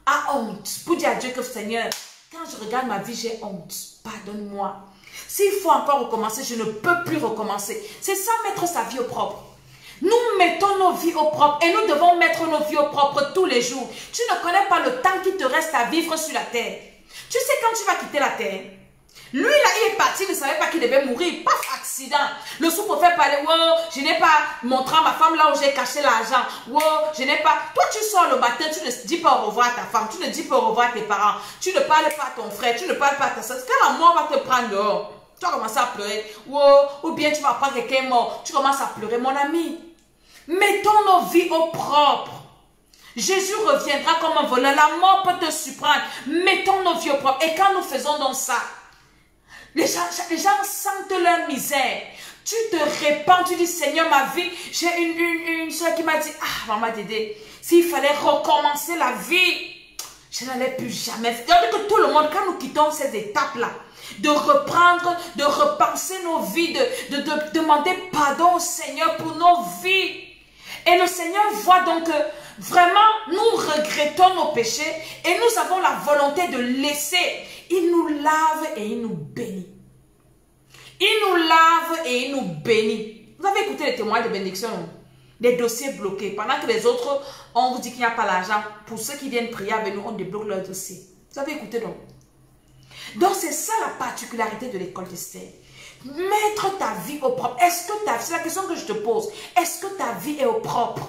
a honte pour dire à Dieu que Seigneur, quand je regarde ma vie, j'ai honte. Pardonne-moi. S'il faut encore recommencer, je ne peux plus recommencer. C'est ça, mettre sa vie au propre. Nous mettons nos vies au propre et nous devons mettre nos vies au propre tous les jours. Tu ne connais pas le temps qui te reste à vivre sur la terre. Tu sais quand tu vas quitter la terre. Lui, là, il est parti, il ne savait pas qu'il devait mourir. Paf, accident. Le sous-préfet parlait, wow, je n'ai pas montré à ma femme là où j'ai caché l'argent. Wow, je n'ai pas. Toi, tu sors le matin, tu ne dis pas au revoir à ta femme, tu ne dis pas au revoir à tes parents, tu ne parles pas à ton frère, tu ne parles pas à ta soeur. Quand la mort va te prendre dehors, tu vas commencer à pleurer. Wow, ou bien tu vas prendre quelqu'un mort, tu commences à pleurer. Mon ami, mettons nos vies au propre. Jésus reviendra comme un voleur. La mort peut te surprendre. Mettons nos vies au propre. Et quand nous faisons donc ça, les gens sentent leur misère. Tu te répands, tu dis Seigneur, ma vie. J'ai une soeur qui m'a dit, ah, maman Dédé, s'il fallait recommencer la vie, je n'allais plus jamais. C'est-à-dire que tout le monde, quand nous quittons ces étapes-là, de reprendre, de repenser nos vies, de demander pardon au Seigneur pour nos vies. Et le Seigneur voit donc que vraiment, nous regrettons nos péchés et nous avons la volonté de laisser. Il nous lave et il nous bénit. Il nous lave et il nous bénit. Vous avez écouté les témoins de bénédiction, des dossiers bloqués. Pendant que les autres, on vous dit qu'il n'y a pas l'argent. Pour ceux qui viennent prier avec nous, on débloque leur dossier. Vous avez écouté donc? Donc c'est ça la particularité de l'école d'Esther. Mettre ta vie au propre. Est-ce que ta vie, c'est la question que je te pose. Est-ce que ta vie est au propre?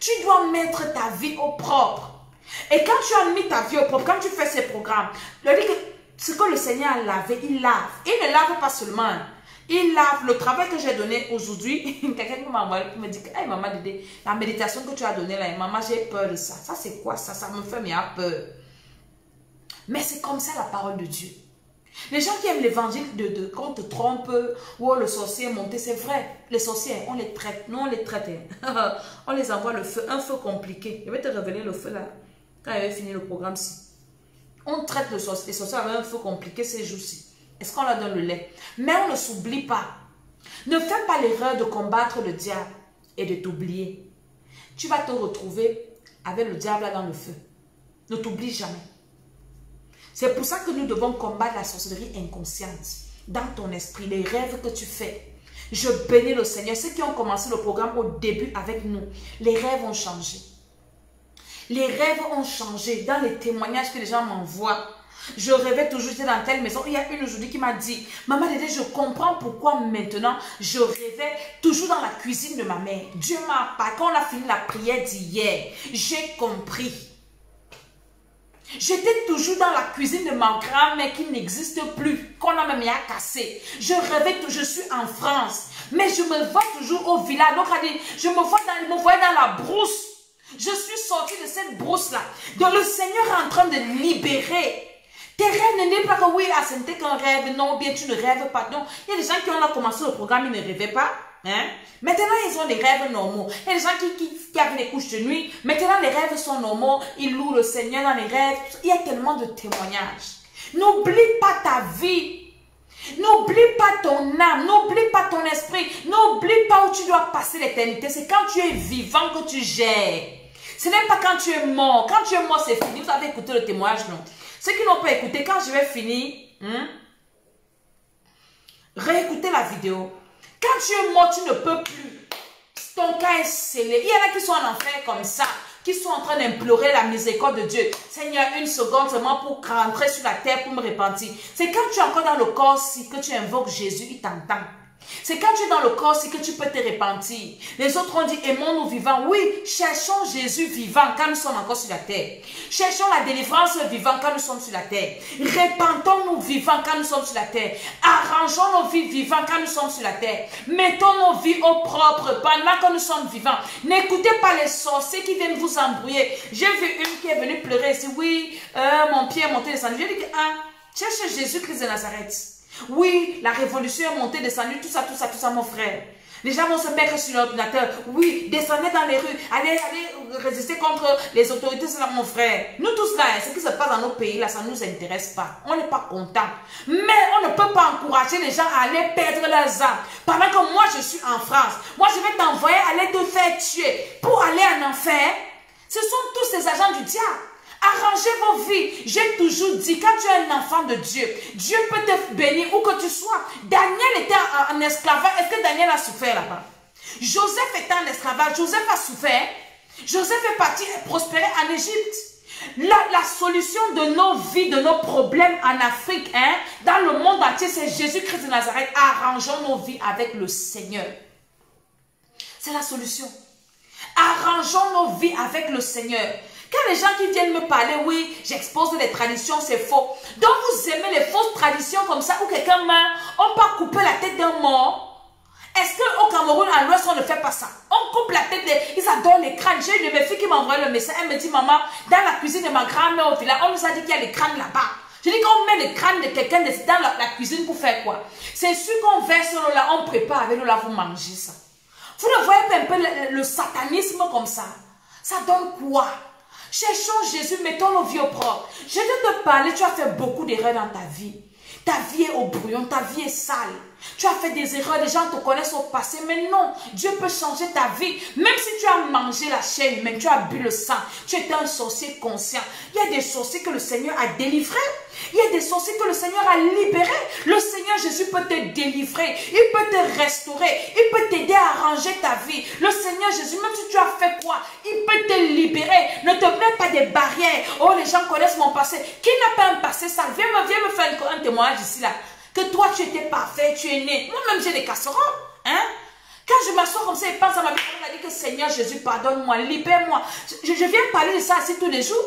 Tu dois mettre ta vie au propre. Et quand tu as mis ta vie au propre, quand tu fais ces programmes, ce que le Seigneur a lavé, il lave. Il ne lave pas seulement. Il lave. Le travail que j'ai donné aujourd'hui, quelqu'un qui m'a envoyé pour me dire, hey maman Dédé, la méditation que tu as donnée là, maman, j'ai peur de ça. Ça c'est quoi ça? Ça me fait peur. Mais c'est comme ça la parole de Dieu. Les gens qui aiment l'évangile qu'on te trompe, ou le sorcier est monté, c'est vrai. Les sorciers, on les traite. Nous, on les traite. On les envoie le feu, un feu compliqué. Je vais te révéler le feu là, quand il avait fini le programme-ci. On traite les sorciers avec un feu compliqué ces jours-ci. Est-ce qu'on leur donne le lait? Mais on ne s'oublie pas. Ne fais pas l'erreur de combattre le diable et de t'oublier. Tu vas te retrouver avec le diable là dans le feu. Ne t'oublie jamais. C'est pour ça que nous devons combattre la sorcellerie inconsciente dans ton esprit, les rêves que tu fais. Je bénis le Seigneur. Ceux qui ont commencé le programme au début avec nous, les rêves ont changé. Les rêves ont changé dans les témoignages que les gens m'envoient. Je rêvais toujours, j'étais dans telle maison. Il y a une aujourd'hui qui m'a dit, maman Dédé, je comprends pourquoi maintenant je rêvais toujours dans la cuisine de ma mère. Dieu m'a parlé. Quand on a fini la prière d'hier, j'ai compris. J'étais toujours dans la cuisine de ma grand-mère qui n'existe plus, qu'on a même mis à casser. Je rêvais, je suis en France, mais je me vois toujours au village. Donc, je me voyais dans la brousse. Je suis sortie de cette brousse-là. Donc, le Seigneur est en train de libérer. Tes rêves ne disent pas que oui, c'était qu'un rêve. Non, bien tu ne rêves pas. Non, il y a des gens qui ont commencé le programme, ils ne rêvaient pas. Hein? Maintenant, ils ont des rêves normaux. Il y a des gens qui avaient des couches de nuit. Maintenant, les rêves sont normaux. Ils louent le Seigneur dans les rêves. Il y a tellement de témoignages. N'oublie pas ta vie. N'oublie pas ton âme. N'oublie pas ton esprit. N'oublie pas où tu dois passer l'éternité. C'est quand tu es vivant que tu gères. Ce n'est pas quand tu es mort. Quand tu es mort, c'est fini. Vous avez écouté le témoignage, non? Ceux qui n'ont pas écouté, quand je vais finir, réécoutez la vidéo. Quand tu es mort, tu ne peux plus. Ton cas est scellé. Il y en a qui sont en enfer comme ça, qui sont en train d'implorer la miséricorde de Dieu. Seigneur, une seconde seulement pour rentrer sur la terre, pour me repentir. C'est quand tu es encore dans le corps, si que tu invoques Jésus, il t'entend. C'est quand tu es dans le corps, c'est que tu peux te repentir. Les autres ont dit, aimons-nous vivants. Oui, cherchons Jésus vivant quand nous sommes encore sur la terre. Cherchons la délivrance vivant quand nous sommes sur la terre. Repentons-nous vivants quand nous sommes sur la terre. Arrangeons nos vies vivants quand nous sommes sur la terre. Mettons nos vies au propre pendant que nous sommes vivants. N'écoutez pas les sorciers qui viennent vous embrouiller. J'ai vu une qui est venue pleurer ici. Oui, mon pied est monté descendu. J'ai dit que, cherche Jésus-Christ de Nazareth. Oui, la révolution est montée, descendue, tout ça, mon frère. Les gens vont se mettre sur l'ordinateur. Oui, descendez dans les rues. Allez résister contre les autorités, c'est là, mon frère. Nous tous là, ce qui se passe dans nos pays, là, ça ne nous intéresse pas. On n'est pas content. Mais on ne peut pas encourager les gens à aller perdre leurs âmes. Pendant que moi, je suis en France. Moi, je vais t'envoyer aller te faire tuer. Pour aller en enfer, ce sont tous ces agents du diable. Arrangez vos vies. J'ai toujours dit, quand tu es un enfant de Dieu, Dieu peut te bénir où que tu sois. Daniel était en esclavage. Est-ce que Daniel a souffert là-bas? Joseph était en esclavage. Joseph a souffert. Joseph est parti prospérer en Égypte. La solution de nos vies, de nos problèmes en Afrique, dans le monde entier, c'est Jésus-Christ de Nazareth. Arrangeons nos vies avec le Seigneur. C'est la solution. Arrangeons nos vies avec le Seigneur. Quand les gens qui viennent me parler, oui, j'expose les traditions, c'est faux. Donc vous aimez les fausses traditions comme ça, où quelqu'un meurt, on peut couper la tête d'un mort. Est-ce qu'au Cameroun, à l'ouest, on ne fait pas ça? On coupe la tête, ils adorent les crânes. J'ai une de mes filles qui m'a envoyé le message, elle me dit, maman, dans la cuisine de ma grand-mère au village, on nous a dit qu'il y a les crânes là-bas. Je dis qu'on met les crânes de quelqu'un dans la cuisine pour faire quoi? C'est sûr qu'on verse l'eau là, on prépare avec l'eau là, vous mangez ça. Vous ne voyez pas un peu le satanisme comme ça? Ça donne quoi? Cherchons Jésus, mettons nos vies au propre. Je vais te parler, tu as fait beaucoup d'erreurs dans ta vie. Ta vie est au brouillon, ta vie est sale. Tu as fait des erreurs, les gens te connaissent au passé, mais non, Dieu peut changer ta vie. Même si tu as mangé la chair humaine, tu as bu le sang, tu étais un sorcier conscient. Il y a des sorciers que le Seigneur a délivrés. Il y a des sorciers que le Seigneur a libérés. Le Seigneur Jésus peut te délivrer. Il peut te restaurer. Il peut t'aider à arranger ta vie. Le Seigneur Jésus, même si tu as fait quoi, il peut te libérer. Ne te mets pas des barrières. Oh, les gens connaissent mon passé. Qui n'a pas un passé sale? Viens me faire un témoignage ici là. Que toi tu étais parfait, tu es né. Moi-même j'ai des casseroles. Quand je m'assois comme ça et pense à ma vie, on m'a dit que Seigneur Jésus, pardonne-moi, libère-moi. Je viens parler de ça aussi tous les jours.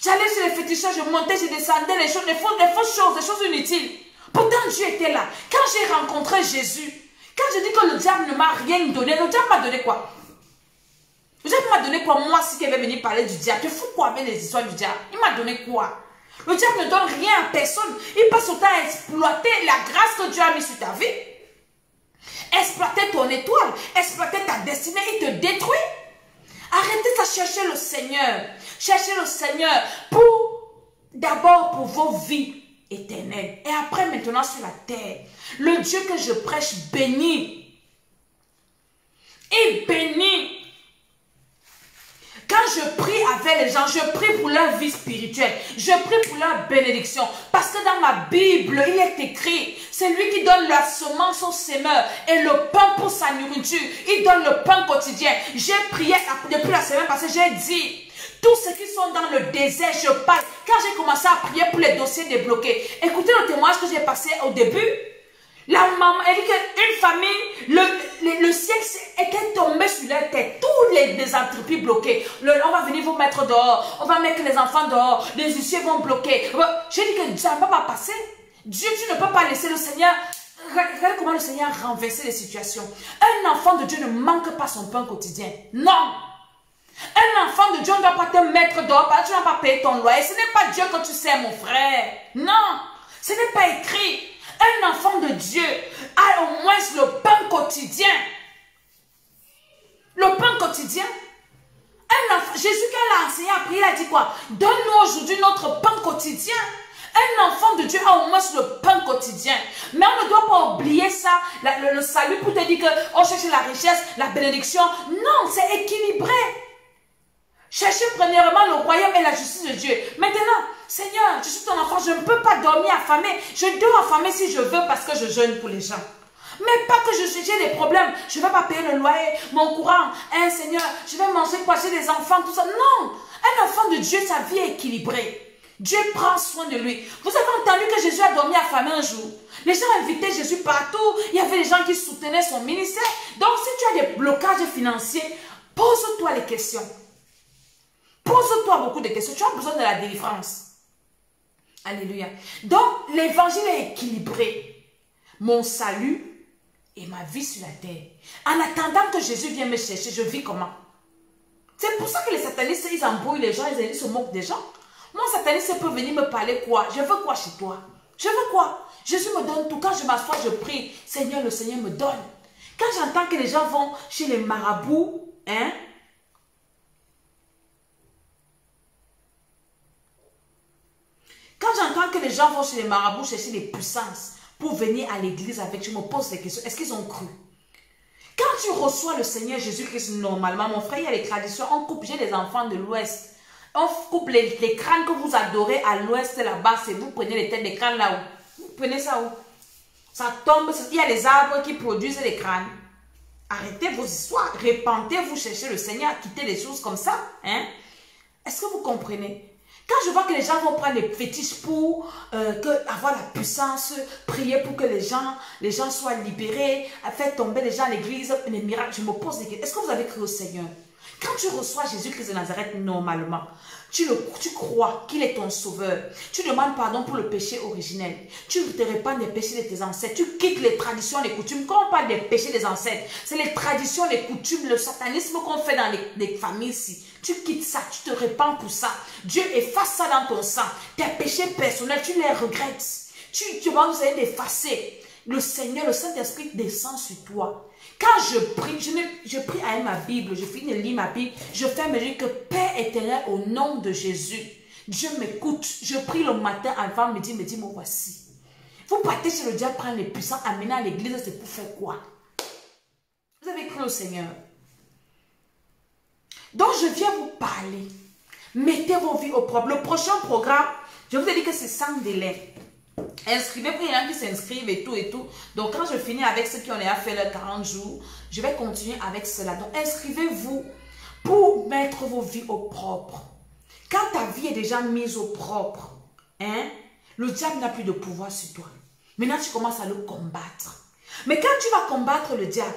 J'allais sur les féticheurs, je montais, je descendais, les fausses choses, des choses inutiles. Pourtant Dieu était là. Quand j'ai rencontré Jésus, quand je dis que le diable ne m'a rien donné, le diable m'a donné quoi? Le diable m'a donné quoi? Moi, si quelqu'un venir parler du diable, tu fous quoi avec les histoires du diable? Il m'a donné quoi? Le diable ne donne rien à personne. Il passe son temps à exploiter la grâce que Dieu a mise sur ta vie. Exploiter ton étoile, exploiter ta destinée, il te détruit. Arrêtez de chercher le Seigneur. Cherchez le Seigneur d'abord pour vos vies éternelles. Et après maintenant sur la terre. Le Dieu que je prêche bénit. Et bénit. Quand je prie avec les gens, je prie pour leur vie spirituelle. Je prie pour leur bénédiction. Parce que dans ma Bible, il est écrit, c'est lui qui donne la semence au semeur et le pain pour sa nourriture. Il donne le pain quotidien. J'ai prié depuis la semaine passée, j'ai dit, tous ceux qui sont dans le désert, je parle. Quand j'ai commencé à prier pour les dossiers débloqués, écoutez le témoignage que j'ai passé au début. La maman, elle dit qu'une famille, le ciel était tombé sur leur tête. Tous les entreprises bloquées. On va venir vous mettre dehors. On va mettre les enfants dehors. Les huissiers vont bloquer. J'ai dit que ça ne va pas passer. Dieu, tu ne peux pas laisser le Seigneur. Regarde comment le Seigneur a renversé les situations. Un enfant de Dieu ne manque pas son pain quotidien. Non. Un enfant de Dieu ne doit pas te mettre dehors parce que tu n'as pas payé ton loyer. Ce n'est pas Dieu que tu sais, mon frère. Non. Ce n'est pas écrit. Un enfant de Dieu a au moins le pain quotidien. Le pain quotidien. Jésus, quand il a enseigné à prier, il a dit quoi? Donne-nous aujourd'hui notre pain quotidien. Un enfant de Dieu a au moins le pain quotidien. Mais on ne doit pas oublier ça, le salut pour te dire qu'on cherche la richesse, la bénédiction. Non, c'est équilibré. Cherchez premièrement le royaume et la justice de Dieu. Maintenant, Seigneur, je suis ton enfant, je ne peux pas dormir affamé. Je dors affamé si je veux parce que je jeûne pour les gens. Mais pas que j'ai des problèmes. Je ne vais pas payer le loyer, mon courant. Hein, Seigneur, je vais manger pour acheter des enfants, tout ça. Non, un enfant de Dieu, sa vie est équilibrée. Dieu prend soin de lui. Vous avez entendu que Jésus a dormi affamé un jour. Les gens invitaient Jésus partout. Il y avait des gens qui soutenaient son ministère. Donc, si tu as des blocages financiers, pose-toi les questions. Pose-toi beaucoup de questions. Tu as besoin de la délivrance. Alléluia. Donc, l'évangile est équilibré. Mon salut et ma vie sur la terre. En attendant que Jésus vienne me chercher, je vis comment? C'est pour ça que les satanistes, ils embrouillent les gens, ils se moquent des gens. Mon sataniste peut venir me parler quoi? Je veux quoi chez toi? Je veux quoi? Jésus me donne tout. Quand je m'assois, je prie. Seigneur, le Seigneur me donne. Quand j'entends que les gens vont chez les marabouts, hein? Quand j'entends que les gens vont chez les marabouts chercher des puissances pour venir à l'église avec, je me pose des questions. Est-ce qu'ils ont cru? Quand tu reçois le Seigneur Jésus-Christ, normalement, mon frère, il y a les traditions. On coupe, j'ai des enfants de l'Ouest. On coupe les crânes que vous adorez à l'Ouest, là-bas. C'est vous prenez les têtes des crânes là-haut. Vous prenez ça où? Ça tombe. Il y a les arbres qui produisent les crânes. Arrêtez vos histoires. Répentez-vous, cherchez le Seigneur, quittez les choses comme ça. Hein? Est-ce que vous comprenez? Quand je vois que les gens vont prendre les fétiches pour avoir la puissance, prier pour que les gens soient libérés, faire tomber les gens à l'église, les miracles, je me pose des questions. Est-ce que vous avez cru au Seigneur? Quand tu reçois Jésus-Christ de Nazareth normalement, tu crois qu'il est ton sauveur. Tu demandes pardon pour le péché originel. Tu te répands des péchés de tes ancêtres. Tu quittes les traditions, les coutumes. Quand on parle des péchés des ancêtres, c'est les traditions, les coutumes, le satanisme qu'on fait dans les familles ici. Tu quittes ça, tu te répands pour ça. Dieu efface ça dans ton sang. Tes péchés personnels, tu les regrettes. Tu demandes d'effacer. Le Seigneur, le Saint-Esprit descend sur toi. Quand je prie, je prie avec ma Bible, je finis de lire ma Bible, je fais me dire que Père éternel, au nom de Jésus, Dieu m'écoute. Je prie le matin avant midi, me dit, me voici. Vous partez chez le diable, prendre les puissants, amener à l'église, c'est pour faire quoi? Vous avez cru au Seigneur. Donc je viens vous parler. Mettez vos vies au propre. Le prochain programme, je vous ai dit que c'est sans délai. Inscrivez-vous, il y en a qui s'inscrivent et tout et tout. Donc quand je finis avec ceux qui ont déjà fait leurs 40 jours, je vais continuer avec cela. Donc inscrivez-vous pour mettre vos vies au propre. Quand ta vie est déjà mise au propre, hein, le diable n'a plus de pouvoir sur toi. Maintenant tu commences à le combattre. Mais quand tu vas combattre le diable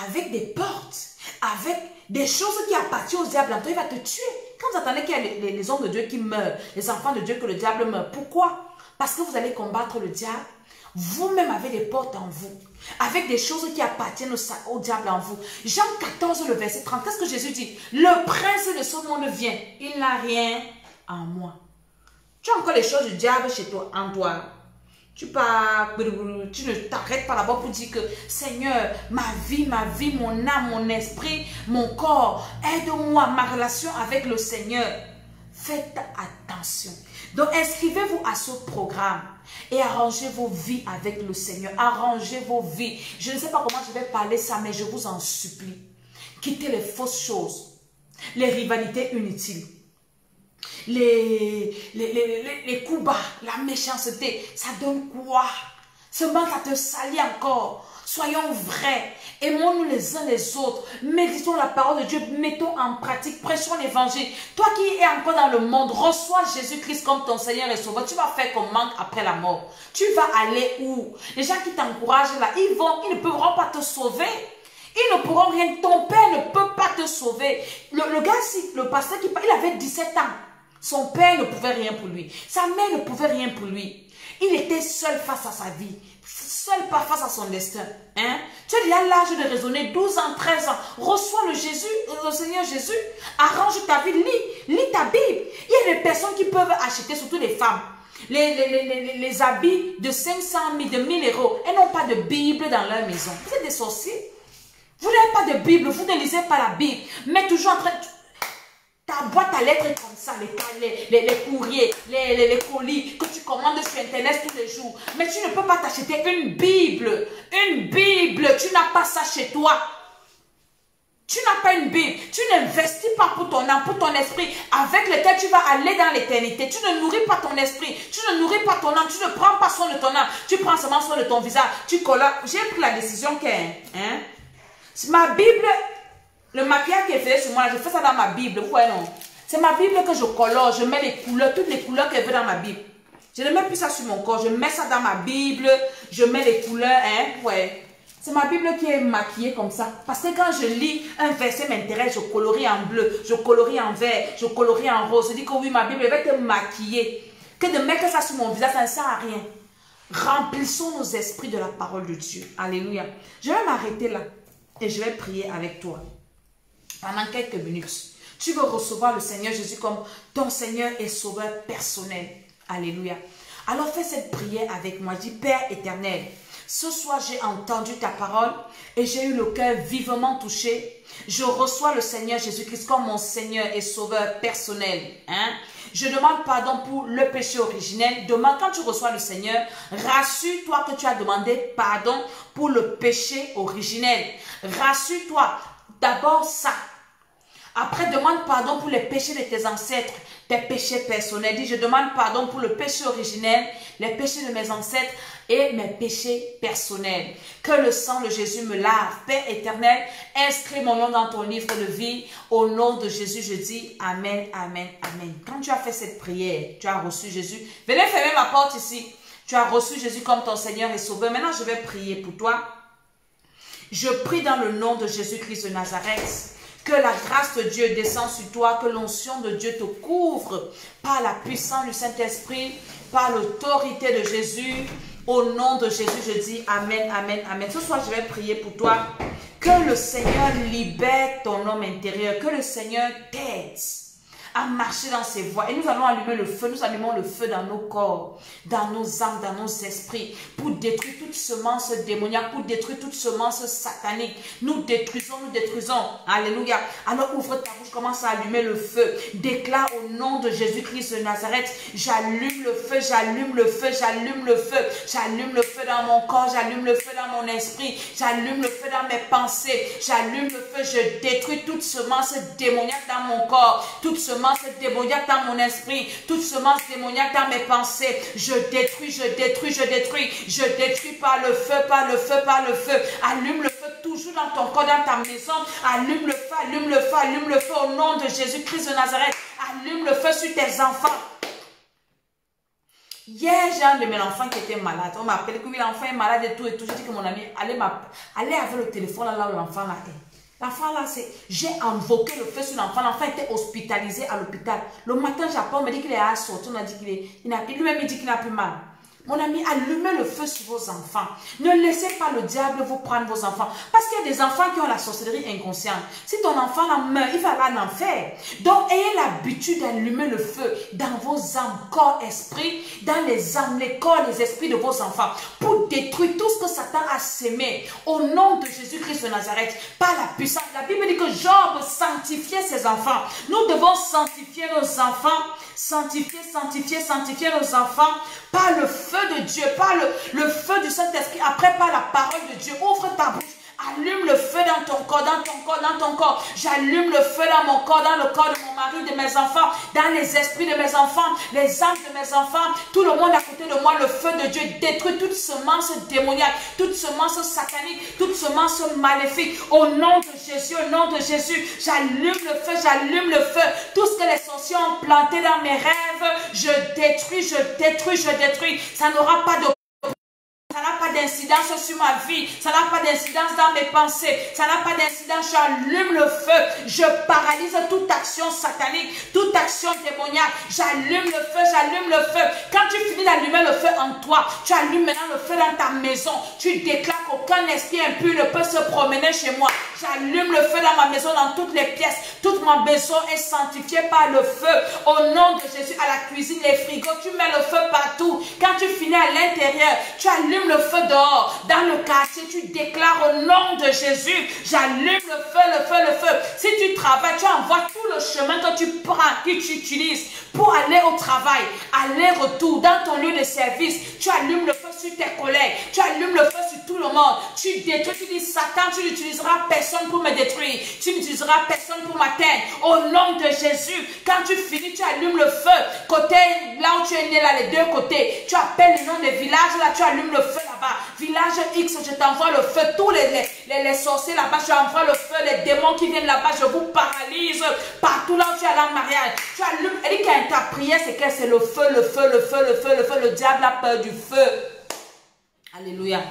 avec des portes, avec des choses qui appartiennent au diable, il va te tuer. Quand vous attendez qu'il y a les hommes de Dieu qui meurent, les enfants de Dieu, que le diable meurt, pourquoi? Parce que vous allez combattre le diable, vous-même avez des portes en vous, avec des choses qui appartiennent au diable en vous. Jean 14, le verset 30, qu'est-ce que Jésus dit? Le prince de ce monde vient, il n'a rien en moi. Tu as encore les choses du diable chez toi, en toi. Tu ne t'arrêtes pas là-bas pour dire que Seigneur, ma vie, mon âme, mon esprit, mon corps, aide-moi, ma relation avec le Seigneur. Faites attention. Donc inscrivez-vous à ce programme et arrangez vos vies avec le Seigneur. Arrangez vos vies. Je ne sais pas comment je vais parler ça, mais je vous en supplie. Quittez les fausses choses, les rivalités inutiles. Les coups bas, la méchanceté, ça donne quoi? Seulement ça te salit encore. Soyons vrais. Aimons-nous les uns les autres. Méditons la parole de Dieu. Mettons en pratique. Prêchons l'évangile. Toi qui es encore dans le monde, reçois Jésus-Christ comme ton Seigneur et Sauveur. Tu vas faire comment après la mort? Tu vas aller où? Les gens qui t'encouragent là, ils ne pourront pas te sauver. Ils ne pourront rien. Ton père ne peut pas te sauver. Le gars, le pasteur qui parle, il avait 17 ans. Son père ne pouvait rien pour lui. Sa mère ne pouvait rien pour lui. Il était seul face à sa vie. Seul pas face à son destin. Hein? Tu as déjà l'âge de raisonner, 12 ans, 13 ans. Reçois le Seigneur Jésus. Arrange ta vie, lis ta Bible. Il y a des personnes qui peuvent acheter, surtout les femmes, les habits de 500 000, de 1000 euros. Elles n'ont pas de Bible dans leur maison. Vous êtes des sorciers. Vous n'avez pas de Bible, vous ne lisez pas la Bible. Mais toujours en train de... Ta boîte à lettres est comme ça, les courriers, les colis que tu commandes sur Internet tous les jours. Mais tu ne peux pas t'acheter une Bible. Une Bible, tu n'as pas ça chez toi. Tu n'as pas une Bible. Tu n'investis pas pour ton âme, pour ton esprit, avec lequel tu vas aller dans l'éternité. Tu ne nourris pas ton esprit. Tu ne nourris pas ton âme. Tu ne prends pas soin de ton âme. Tu prends seulement soin de ton visage. Tu colores. J'ai pris la décision que... Hein, ma Bible... Le maquillage qui est fait sur moi, je fais ça dans ma Bible. Vous voyez, non? C'est ma Bible que je colore. Je mets les couleurs, toutes les couleurs qu'elle veut dans ma Bible. Je ne mets plus ça sur mon corps. Je mets ça dans ma Bible. Je mets les couleurs. Hein? Ouais. C'est ma Bible qui est maquillée comme ça. Parce que quand je lis un verset m'intéresse, je colorie en bleu, je colorie en vert, je colorie en rose. Je dis que oui, ma Bible va être maquillée. Que de mettre ça sur mon visage, ça ne sert à rien. Remplissons nos esprits de la parole de Dieu. Alléluia. Je vais m'arrêter là et je vais prier avec toi. Pendant quelques minutes, tu veux recevoir le Seigneur Jésus comme ton Seigneur et Sauveur personnel. Alléluia. Alors fais cette prière avec moi. Dis, Père éternel, ce soir j'ai entendu ta parole et j'ai eu le cœur vivement touché. Je reçois le Seigneur Jésus-Christ comme mon Seigneur et Sauveur personnel. Hein? Je demande pardon pour le péché originel. Demain, quand tu reçois le Seigneur, rassure-toi que tu as demandé pardon pour le péché originel. Rassure-toi. D'abord ça. Après, demande pardon pour les péchés de tes ancêtres, tes péchés personnels. Dis, je demande pardon pour le péché originel, les péchés de mes ancêtres et mes péchés personnels. Que le sang de Jésus me lave. Père éternel, inscris mon nom dans ton livre de vie. Au nom de Jésus, je dis Amen, Amen, Amen. Quand tu as fait cette prière, tu as reçu Jésus. Venez fermer ma porte ici. Tu as reçu Jésus comme ton Seigneur et Sauveur. Maintenant, je vais prier pour toi. Je prie dans le nom de Jésus-Christ de Nazareth. Que la grâce de Dieu descende sur toi, que l'onction de Dieu te couvre par la puissance du Saint-Esprit, par l'autorité de Jésus. Au nom de Jésus, je dis Amen, Amen, Amen. Ce soir, je vais prier pour toi. Que le Seigneur libère ton homme intérieur, que le Seigneur t'aide à marcher dans ses voies. Et nous allons allumer le feu, nous allumons le feu dans nos corps, dans nos âmes, dans nos esprits, pour détruire toute semence démoniaque, pour détruire toute semence satanique. Nous détruisons, nous détruisons. Alléluia. Alors ouvre ta bouche, commence à allumer le feu. Déclare au nom de Jésus-Christ de Nazareth, j'allume le feu, j'allume le feu, j'allume le feu. J'allume le feu dans mon corps, j'allume le feu dans mon esprit, j'allume le feu dans mes pensées, j'allume le feu, je détruis toute semence démoniaque dans mon corps, toute semence démoniaque dans mon esprit, toute semence démoniaque dans mes pensées, je détruis, je détruis, je détruis, je détruis par le feu, par le feu, par le feu. Allume le feu toujours dans ton corps, dans ta maison, allume le feu, allume le feu, allume le feu au nom de Jésus-Christ de Nazareth, allume le feu sur tes enfants. Hier, j'ai un de mes enfants qui était malade. On m'a appelé que l'enfant est malade et tout. Je dis que mon ami, allez avec le téléphone là où l'enfant là est. L'enfant là, j'ai invoqué le feu sur l'enfant. L'enfant était hospitalisé à l'hôpital. Le matin, j'apprends, on me dit qu'il est à sortir. On a dit lui-même, il dit qu'il n'a plus mal. Mon ami, allumez le feu sur vos enfants. Ne laissez pas le diable vous prendre vos enfants. Parce qu'il y a des enfants qui ont la sorcellerie inconsciente. Si ton enfant là meurt, il va aller en enfer. Donc, ayez l'habitude d'allumer le feu dans vos âmes, corps, esprit, dans les âmes, les corps, les esprits de vos enfants, pour détruire tout ce que Satan a sémé au nom de Jésus-Christ de Nazareth, par la puissance. La Bible dit que Job sanctifiait ses enfants. Nous devons sanctifier nos enfants, sanctifier nos enfants par le feu de Dieu, par le feu du Saint-Esprit, après par la parole de Dieu. Ouvre ta bouche, Allume le feu dans ton corps, dans ton corps, dans ton corps. J'allume le feu dans mon corps, dans le corps de mon mari, de mes enfants, dans les esprits de mes enfants, les âmes de mes enfants, tout le monde à côté de moi. Le feu de Dieu détruit toute semence démoniaque, toute semence satanique, toute semence maléfique. Au nom de Jésus, au nom de Jésus, j'allume le feu, j'allume le feu. Tout ce que les sorciers ont planté dans mes rêves, je détruis, je détruis, je détruis. Ça n'aura pas de... Ça n'a pas d'incidence sur ma vie. Ça n'a pas d'incidence dans mes pensées. Ça n'a pas d'incidence. J'allume le feu. Je paralyse toute action satanique, toute action démoniaque. J'allume le feu, j'allume le feu. Quand tu finis d'allumer le feu en toi, tu allumes maintenant le feu dans ta maison. Tu déclares qu'aucun esprit impur ne peut se promener chez moi. J'allume le feu dans ma maison, dans toutes les pièces. Toute ma maison est sanctifiée par le feu. Au nom de Jésus, à la cuisine, les frigos, tu mets le feu partout. Quand tu finis à l'intérieur, tu allumes le feu dehors. Dans le quartier, tu déclares au nom de Jésus, j'allume le feu, le feu, le feu. Si tu travailles, tu envoies tout le chemin que tu prends, que tu utilises pour aller au travail, aller-retour, dans ton lieu de service. Tu allumes le feu sur tes collègues. Tu allumes le feu sur tout le monde. Tu détruis, tu dis Satan, tu n'utiliseras personne pour me détruire. Tu n'utiliseras personne pour m'atteindre. Au nom de Jésus, quand tu finis, tu allumes le feu. Côté, là où tu es né, là, les deux côtés. Tu appelles le nom des villages, là, tu allumes le feu là-bas. Village X, je t'envoie le feu. Tous les sorciers là-bas, j'envoie le feu. Les démons qui viennent là-bas, je vous paralyse. Partout là où tu es allé en mariage. Tu allumes. Elle dit que ta prière, c'est que c'est le feu, le feu, le feu, le feu, le feu. Le diable a peur du feu. Alléluia.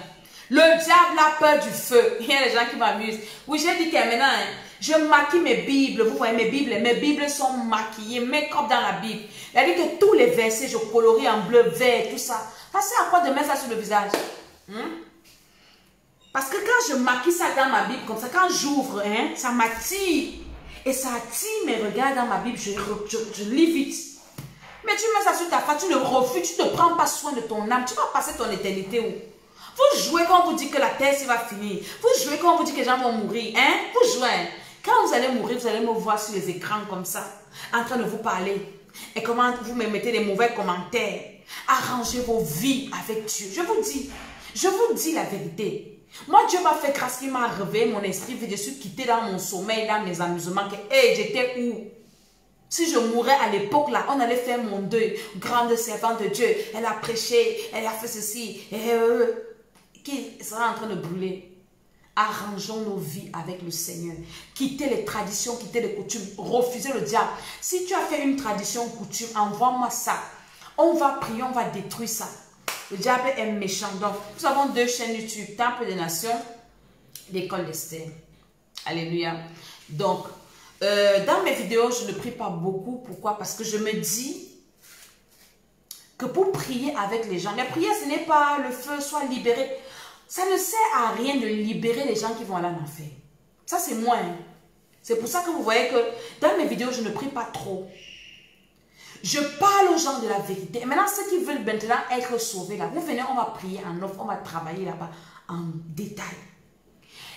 Le diable a peur du feu. Il y a des gens qui m'amusent. Oui, j'ai dit que maintenant, hein, je maquille mes Bibles. Vous voyez mes Bibles sont maquillées, make-up dans la Bible. Elle dit que tous les versets, je colorie en bleu, vert, tout ça. Ça sert à quoi de mettre ça sur le visage? Parce que quand je maquille ça dans ma Bible, comme ça, quand j'ouvre, hein, ça m'attire. Et ça attire mes regards dans ma Bible. Je lis vite. Mais tu mets ça sur ta face, tu le refuses, tu ne prends pas soin de ton âme. Tu vas passer ton éternité où? Vous jouez quand on vous dit que la terre va finir. Vous jouez quand on vous dit que les gens vont mourir. Hein? Vous jouez. Quand vous allez mourir, vous allez me voir sur les écrans comme ça, en train de vous parler. Et comment vous me mettez des mauvais commentaires. Arrangez vos vies avec Dieu. Je vous dis la vérité. Moi, Dieu m'a fait grâce, il m'a réveillé mon esprit. Je suis quitté dans mon sommeil, dans mes amusements. Hey, j'étais où? Si je mourais à l'époque là, on allait faire mon deuil. Grande servante de Dieu, elle a prêché, elle a fait ceci. Qui sera en train de brûler. Arrangeons nos vies avec le Seigneur. Quittez les traditions, quittez les coutumes. Refusez le diable. Si tu as fait une tradition, coutume, envoie-moi ça. On va prier, on va détruire ça. Le diable est méchant. Donc, nous avons 2 chaînes YouTube. Temple des Nations, l'école d'Esther. Alléluia. Donc, dans mes vidéos, je ne prie pas beaucoup. Pourquoi? Parce que je me dis que pour prier avec les gens, la prière, ce n'est pas le feu soit libéré. Ça ne sert à rien de libérer les gens qui vont aller en enfer. Ça, c'est moi. Hein. C'est pour ça que vous voyez que dans mes vidéos, je ne prie pas trop. Je parle aux gens de la vérité. Et maintenant, ceux qui veulent maintenant être sauvés, là, vous venez, on va prier en offre, on va travailler là-bas en détail.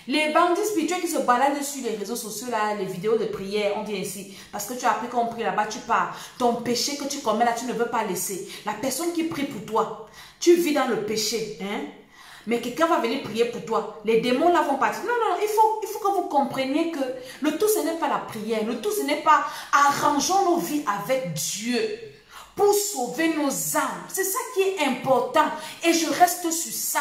Les bandits spirituels qui se baladent sur les réseaux sociaux, là, les vidéos de prière, on dit ici, parce que tu as appris qu'on prie là-bas, tu pars. Ton péché que tu commets là, tu ne veux pas laisser. La personne qui prie pour toi, tu vis dans le péché, hein? Mais quelqu'un va venir prier pour toi. Les démons là vont partir. Non, non, il faut que vous compreniez que le tout, ce n'est pas la prière. Le tout, ce n'est pas arrangeons nos vies avec Dieu pour sauver nos âmes. C'est ça qui est important. Et je reste sur ça.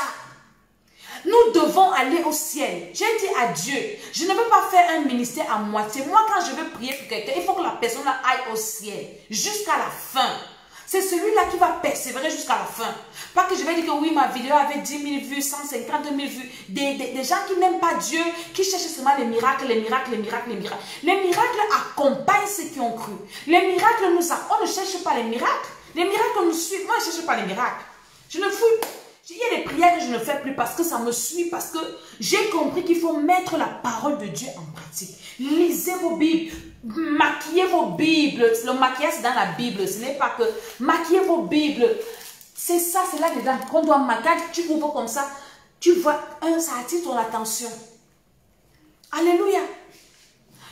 Nous devons aller au ciel. J'ai dit à Dieu, je ne veux pas faire un ministère à moitié. Moi, quand je veux prier pour quelqu'un, il faut que la personne aille au ciel jusqu'à la fin. C'est celui-là qui va persévérer jusqu'à la fin. Pas que je vais dire que oui, ma vidéo avait 10 000 vues, 150 000 vues. Des gens qui n'aiment pas Dieu, qui cherchent seulement les miracles, les miracles, les miracles, les miracles. Les miracles accompagnent ceux qui ont cru. Les miracles nous accompagnent. On ne cherche pas les miracles. Les miracles nous suivent. Moi, je ne cherche pas les miracles. Je ne fouille pas. Il y a des prières que je ne fais plus parce que ça me suit, parce que j'ai compris qu'il faut mettre la parole de Dieu en pratique. Lisez vos Bibles, maquillez vos Bibles. Le maquillage, c'est dans la Bible. Ce n'est pas que maquillez vos Bibles. C'est ça, c'est là-dedans qu'on doit maquiller. Tu ouvres comme ça, tu vois, ça attire ton attention. Alléluia.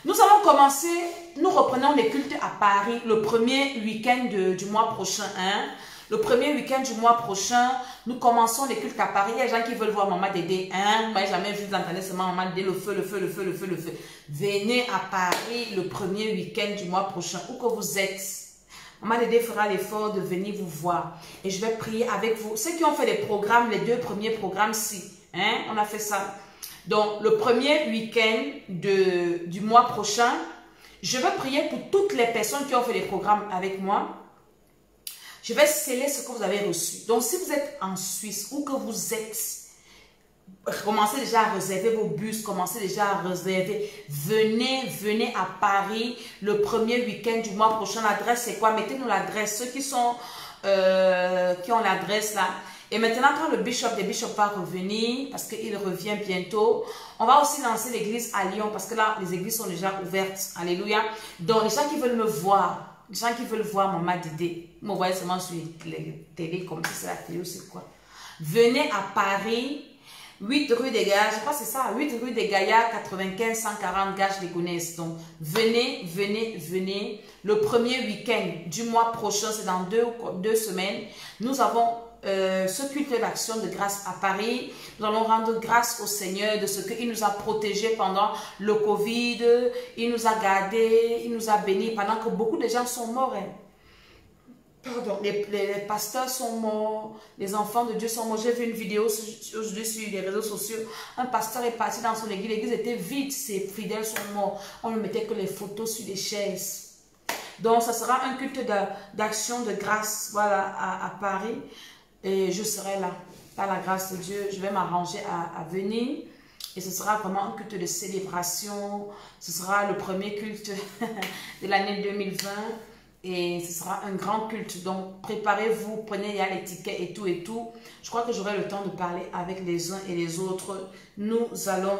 Nous allons commencer, nous reprenons les cultes à Paris le premier week-end du mois prochain. Hein? Le premier week-end du mois prochain, nous commençons les cultes à Paris. Il y a des gens qui veulent voir Maman Dédé. Hein? Moi, jamais vu, vous entendez seulement Maman Dédé, le feu, le feu, le feu, le feu, le feu. Venez à Paris le premier week-end du mois prochain, où que vous êtes. Maman Dédé fera l'effort de venir vous voir. Et je vais prier avec vous. Ceux qui ont fait les programmes, les 2 premiers programmes-ci, hein? On a fait ça. Donc, le premier week-end du mois prochain, je vais prier pour toutes les personnes qui ont fait les programmes avec moi. Je vais sceller ce que vous avez reçu. Donc, si vous êtes en Suisse ou que vous êtes, commencez déjà à réserver vos bus, commencez déjà à réserver. Venez à Paris le premier week-end du mois prochain. L'adresse, c'est quoi? Mettez-nous l'adresse. Ceux qui sont, qui ont l'adresse là. Et maintenant, quand le bishop des bishops va revenir, parce qu'il revient bientôt, on va aussi lancer l'église à Lyon, parce que là, les églises sont déjà ouvertes. Alléluia. Donc, les gens qui veulent me voir, les gens qui veulent voir Maman Dédé, vous me voyez seulement sur les télé, comme si c'est la télé ou c'est quoi. Venez à Paris, 8 rue des Gaillards, je crois que c'est ça, 8 rue des Gaillards, 95 140 Gages-les-Gonesse. Donc, venez. Le premier week-end du mois prochain, c'est dans 2 semaines, nous avons ce culte d'action de grâce à Paris. Nous allons rendre grâce au Seigneur de ce qu'il nous a protégés pendant le Covid. Il nous a gardés, il nous a bénis pendant que beaucoup de gens sont morts. Hein. Pardon, les pasteurs sont morts, les enfants de Dieu sont morts. J'ai vu une vidéo aujourd'hui sur les réseaux sociaux. Un pasteur est parti dans son église, l'église était vide, ses fidèles sont morts. On ne mettait que les photos sur les chaises. Donc, ça sera un culte d'action de grâce, voilà, à Paris. Et je serai là, par la grâce de Dieu, je vais m'arranger à venir. Et ce sera vraiment un culte de célébration. Ce sera le premier culte de l'année 2020. Et ce sera un grand culte. Donc, préparez-vous, prenez, il y a les tickets et tout et tout. Je crois que j'aurai le temps de parler avec les uns et les autres. Nous allons...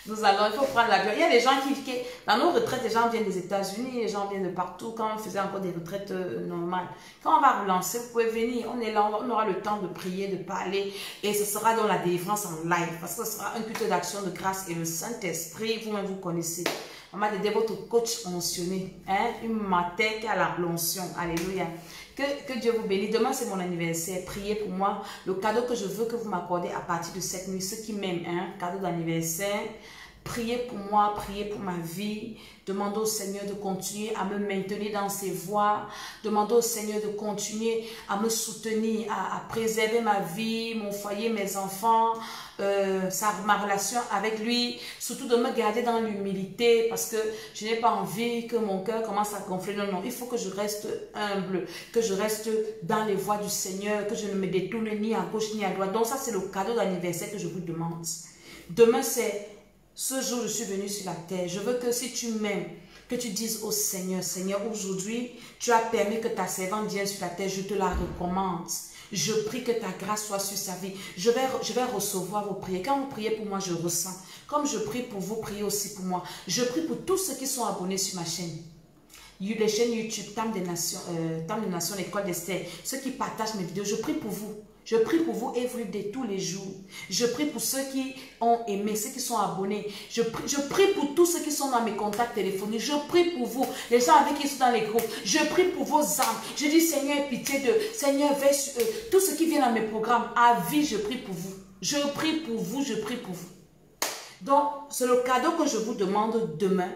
il faut prendre l'avion. Il y a des gens qui dans nos retraites, les gens viennent des États-Unis, les gens viennent de partout. Quand on faisait encore des retraites normales, quand on va relancer, vous pouvez venir. On est là, on aura le temps de prier, de parler. Et ce sera dans la délivrance en live. Parce que ce sera un culte d'action de grâce et le Saint-Esprit, vous-même vous connaissez. Maman Dédé, votre coach mentionné, hein? Une matin qui a la l'onction. Alléluia. Que Dieu vous bénisse. Demain, c'est mon anniversaire. Priez pour moi. Le cadeau que je veux que vous m'accordez à partir de cette nuit, ceux qui m'aiment, hein? Cadeau d'anniversaire. Priez pour moi, priez pour ma vie. Demandez au Seigneur de continuer à me maintenir dans ses voies. Demandez au Seigneur de continuer à me soutenir, à préserver ma vie, mon foyer, mes enfants, ma relation avec lui. Surtout de me garder dans l'humilité parce que je n'ai pas envie que mon cœur commence à gonfler. Non, non, il faut que je reste humble, que je reste dans les voies du Seigneur, que je ne me détourne ni à gauche ni à droite. Donc ça, c'est le cadeau d'anniversaire que je vous demande. Demain, c'est... Ce jour, je suis venue sur la terre. Je veux que si tu m'aimes, que tu dises au Seigneur, Seigneur, aujourd'hui, tu as permis que ta servante vienne sur la terre. Je te la recommande. Je prie que ta grâce soit sur sa vie. Je vais recevoir vos prières. Quand vous priez pour moi, je ressens. Comme je prie pour vous, priez aussi pour moi. Je prie pour tous ceux qui sont abonnés sur ma chaîne. Les chaînes YouTube, Temple des Nations, l'école d'Esther. Ceux qui partagent mes vidéos, je prie pour vous. Je prie pour vous everyday, tous les jours. Je prie pour ceux qui ont aimé, ceux qui sont abonnés. Je prie pour tous ceux qui sont dans mes contacts téléphoniques. Je prie pour vous, les gens avec qui sont dans les groupes. Je prie pour vos âmes. Je dis, Seigneur, pitié de... Seigneur, veille sur eux. Tous ceux qui viennent dans mes programmes, à vie, je prie pour vous. Je prie pour vous, je prie pour vous. Donc, c'est le cadeau que je vous demande demain,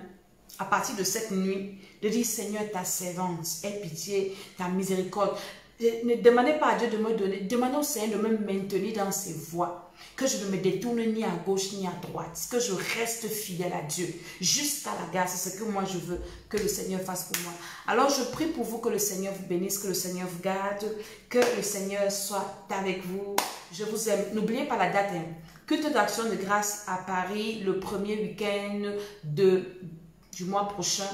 à partir de cette nuit, de dire, Seigneur, ta servante, aie pitié, ta miséricorde. Ne demandez pas à Dieu de me donner, demandez au Seigneur de me maintenir dans ses voies, que je ne me détourne ni à gauche ni à droite, que je reste fidèle à Dieu, jusqu'à la grâce, c'est ce que moi je veux que le Seigneur fasse pour moi. Alors je prie pour vous que le Seigneur vous bénisse, que le Seigneur vous garde, que le Seigneur soit avec vous. Je vous aime. N'oubliez pas la date, hein. Culte d'action de grâce à Paris, le premier week-end du mois prochain.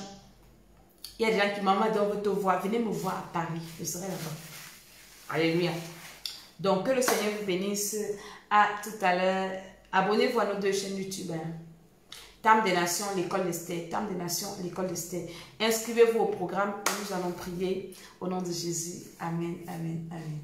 Il y a des gens qui m'ont dit, on veut te voir, venez me voir à Paris, je serai là-bas. Alléluia. Donc, que le Seigneur vous bénisse. À tout à l'heure. Abonnez-vous à nos 2 chaînes YouTube. Hein. Temple des Nations, l'école d'Esther. Temple des Nations, l'école d'Esther. Inscrivez-vous au programme et nous allons prier au nom de Jésus. Amen, amen, amen.